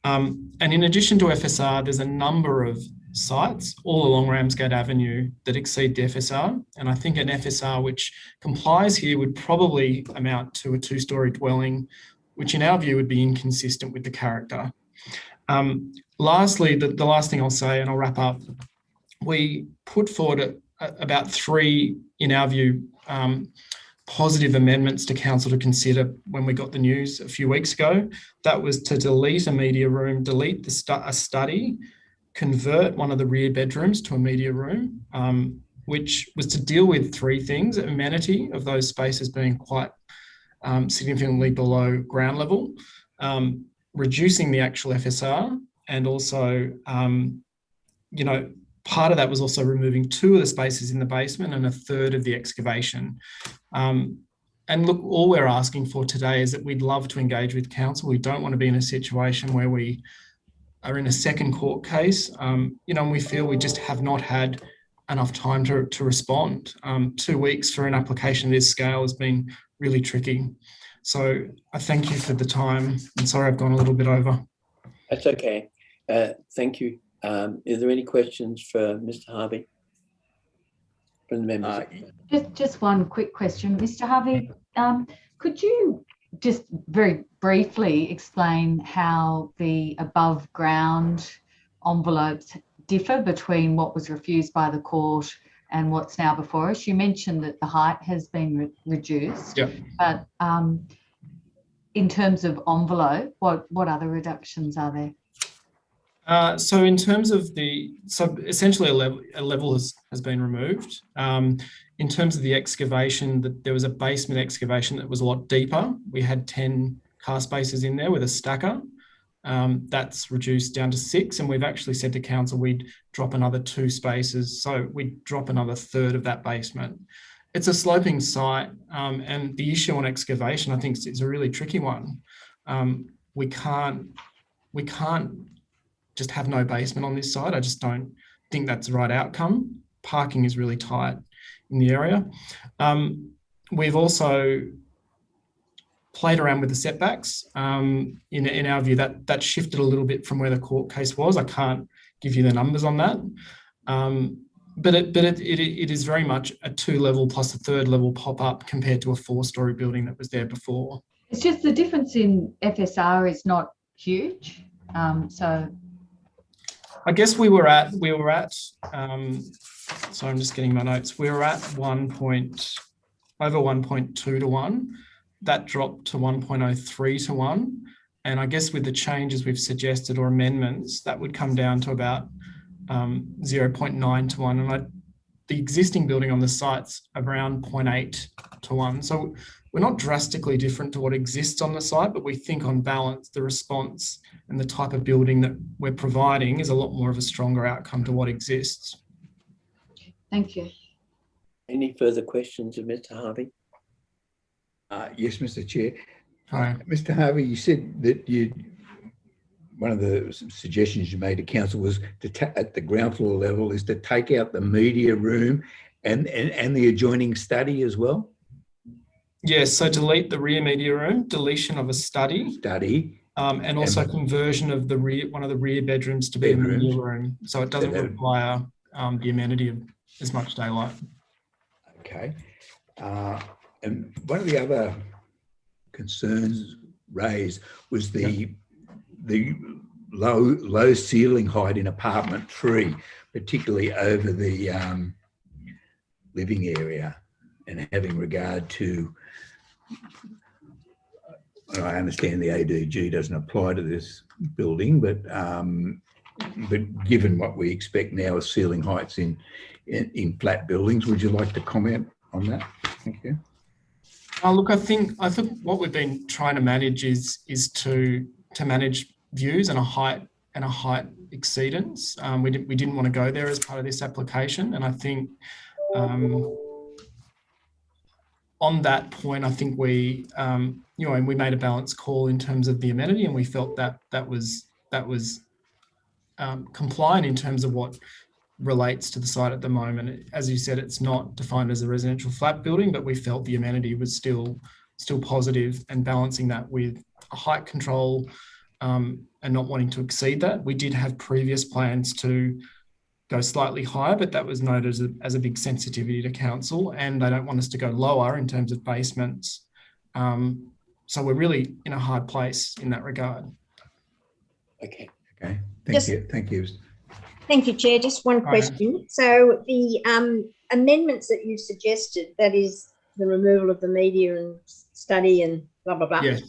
And in addition to FSR, there's a number of sites all along Ramsgate Avenue that exceed the FSR. And I think an FSR which complies here would probably amount to a 2-storey dwelling, which in our view would be inconsistent with the character. Lastly, the last thing I'll say, and I'll wrap up, we put forward about 3, in our view, positive amendments to council to consider when we got the news a few weeks ago. That was to delete a media room, delete a study, convert one of the rear bedrooms to a media room, which was to deal with 3 things: amenity of those spaces being quite significantly below ground level, reducing the actual FSR, and also, part of that was also removing 2 of the spaces in the basement and a third of the excavation. And look, all we're asking for today is that we'd love to engage with council. We don't want to be in a situation where we are in a second court case, and we feel we just have not had enough time to respond. 2 weeks for an application of this scale has been really tricky. So I thank you for the time, and sorry I've gone a little bit over. That's okay. Thank you. Is there any questions for Mr. Harvey from the members? Just one quick question, Mr. Harvey. Could you just very briefly explain how the above ground envelopes differ between what was refused by the court and what's now before us? You mentioned that the height has been reduced, yep. But in terms of envelope, what other reductions are there? So in terms of essentially a level has been removed. In terms of the excavation, there was a basement excavation that was a lot deeper. We had 10 car spaces in there with a stacker. That's reduced down to 6, and we've actually said to council we'd drop another 2 spaces. So we'd drop another third of that basement. It's a sloping site, and the issue on excavation, I think, is a really tricky one. We can't just have no basement on this side. I just don't think that's the right outcome. Parking is really tight in the area. We've also played around with the setbacks. In our view, that shifted a little bit from where the court case was. I can't give you the numbers on that. But it is very much a 2-level plus a 3rd level pop-up compared to a 4-story building that was there before. It's just the difference in FSR is not huge. So I guess we were at so I'm just getting my notes. We were at over 1.2 to 1. That dropped to 1.03 to 1. And I guess with the changes we've suggested or amendments, that would come down to about 0.9 to 1. And the existing building on the site's around 0.8 to 1. So we're not drastically different to what exists on the site, but we think on balance, the response and the type of building that we're providing is a lot more of a stronger outcome to what exists. Thank you. Any further questions of Mr. Harvey? Yes, Mr. Chair. Hi. Mr. Harvey, you said that one of the suggestions you made to council was at the ground floor level is to take out the media room and the adjoining study as well? Yes, so delete the rear media room, deletion of a study. And also conversion of one of the rear bedrooms to be a media room. So it doesn't require the amenity of as much daylight. Okay. And one of the other concerns raised was the low ceiling height in apartment 3, particularly over the living area, and having regard to, I understand the ADG doesn't apply to this building, but given what we expect now as ceiling heights in flat buildings, would you like to comment on that? Thank you. Look, I think what we've been trying to manage is to manage views and a height exceedance. We didn't want to go there as part of this application, and I think on that point, I think we we made a balanced call in terms of the amenity, and we felt that was compliant in terms of what relates to the site at the moment. As you said, it's not defined as a residential flat building, but we felt the amenity was still positive, and balancing that with a height control and not wanting to exceed that. We did have previous plans to go slightly higher, but that was noted as a big sensitivity to council, and they don't want us to go lower in terms of basements. So we're really in a hard place in that regard. Okay. Thank you. Thank you, Chair. Just one question. So the amendments that you suggested, that is the removal of the media and study and blah, blah, blah. Yes.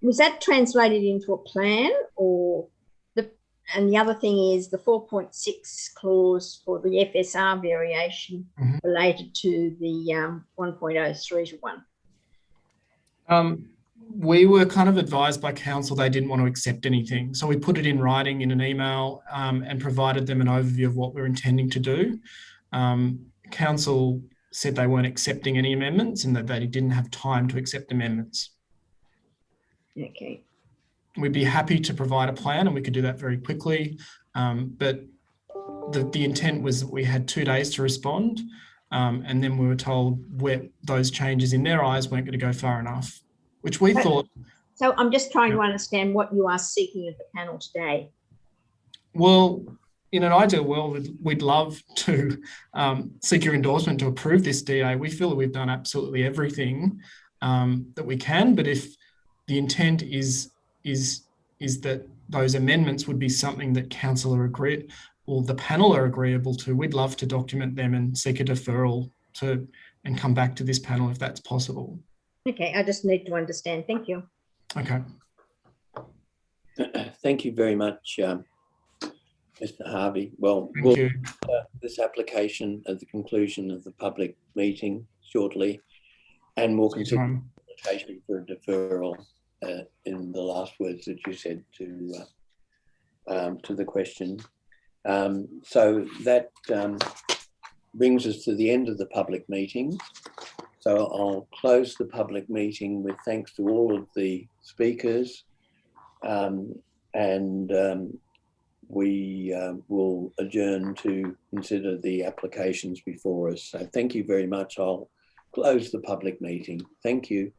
Was that translated into a plan, or and the other thing is the 4.6 clause for the FSR variation related to the 1.03 to 1? We were kind of advised by council they didn't want to accept anything. So we put it in writing in an email and provided them an overview of what we're intending to do. Council said they weren't accepting any amendments and that they didn't have time to accept amendments. Okay. We'd be happy to provide a plan and we could do that very quickly. But the intent was that we had 2 days to respond. And then we were told where those changes in their eyes weren't going to go far enough, which we thought. So I'm just trying to understand what you are seeking of the panel today. Well, in an ideal world, we'd love to seek your endorsement to approve this DA. We feel that we've done absolutely everything that we can, but if the intent is that those amendments would be something that council are agreed or the panel are agreeable to, we'd love to document them and seek a deferral and come back to this panel if that's possible. Okay, I just need to understand. Thank you. Okay. Thank you very much, Mr. Harvey. Well, Thank you. This application at the conclusion of the public meeting shortly, and we'll consider the application for a deferral in the last words that you said to the question. So that brings us to the end of the public meeting. So I'll close the public meeting with thanks to all of the speakers, and we will adjourn to consider the applications before us. So thank you very much. I'll close the public meeting. Thank you.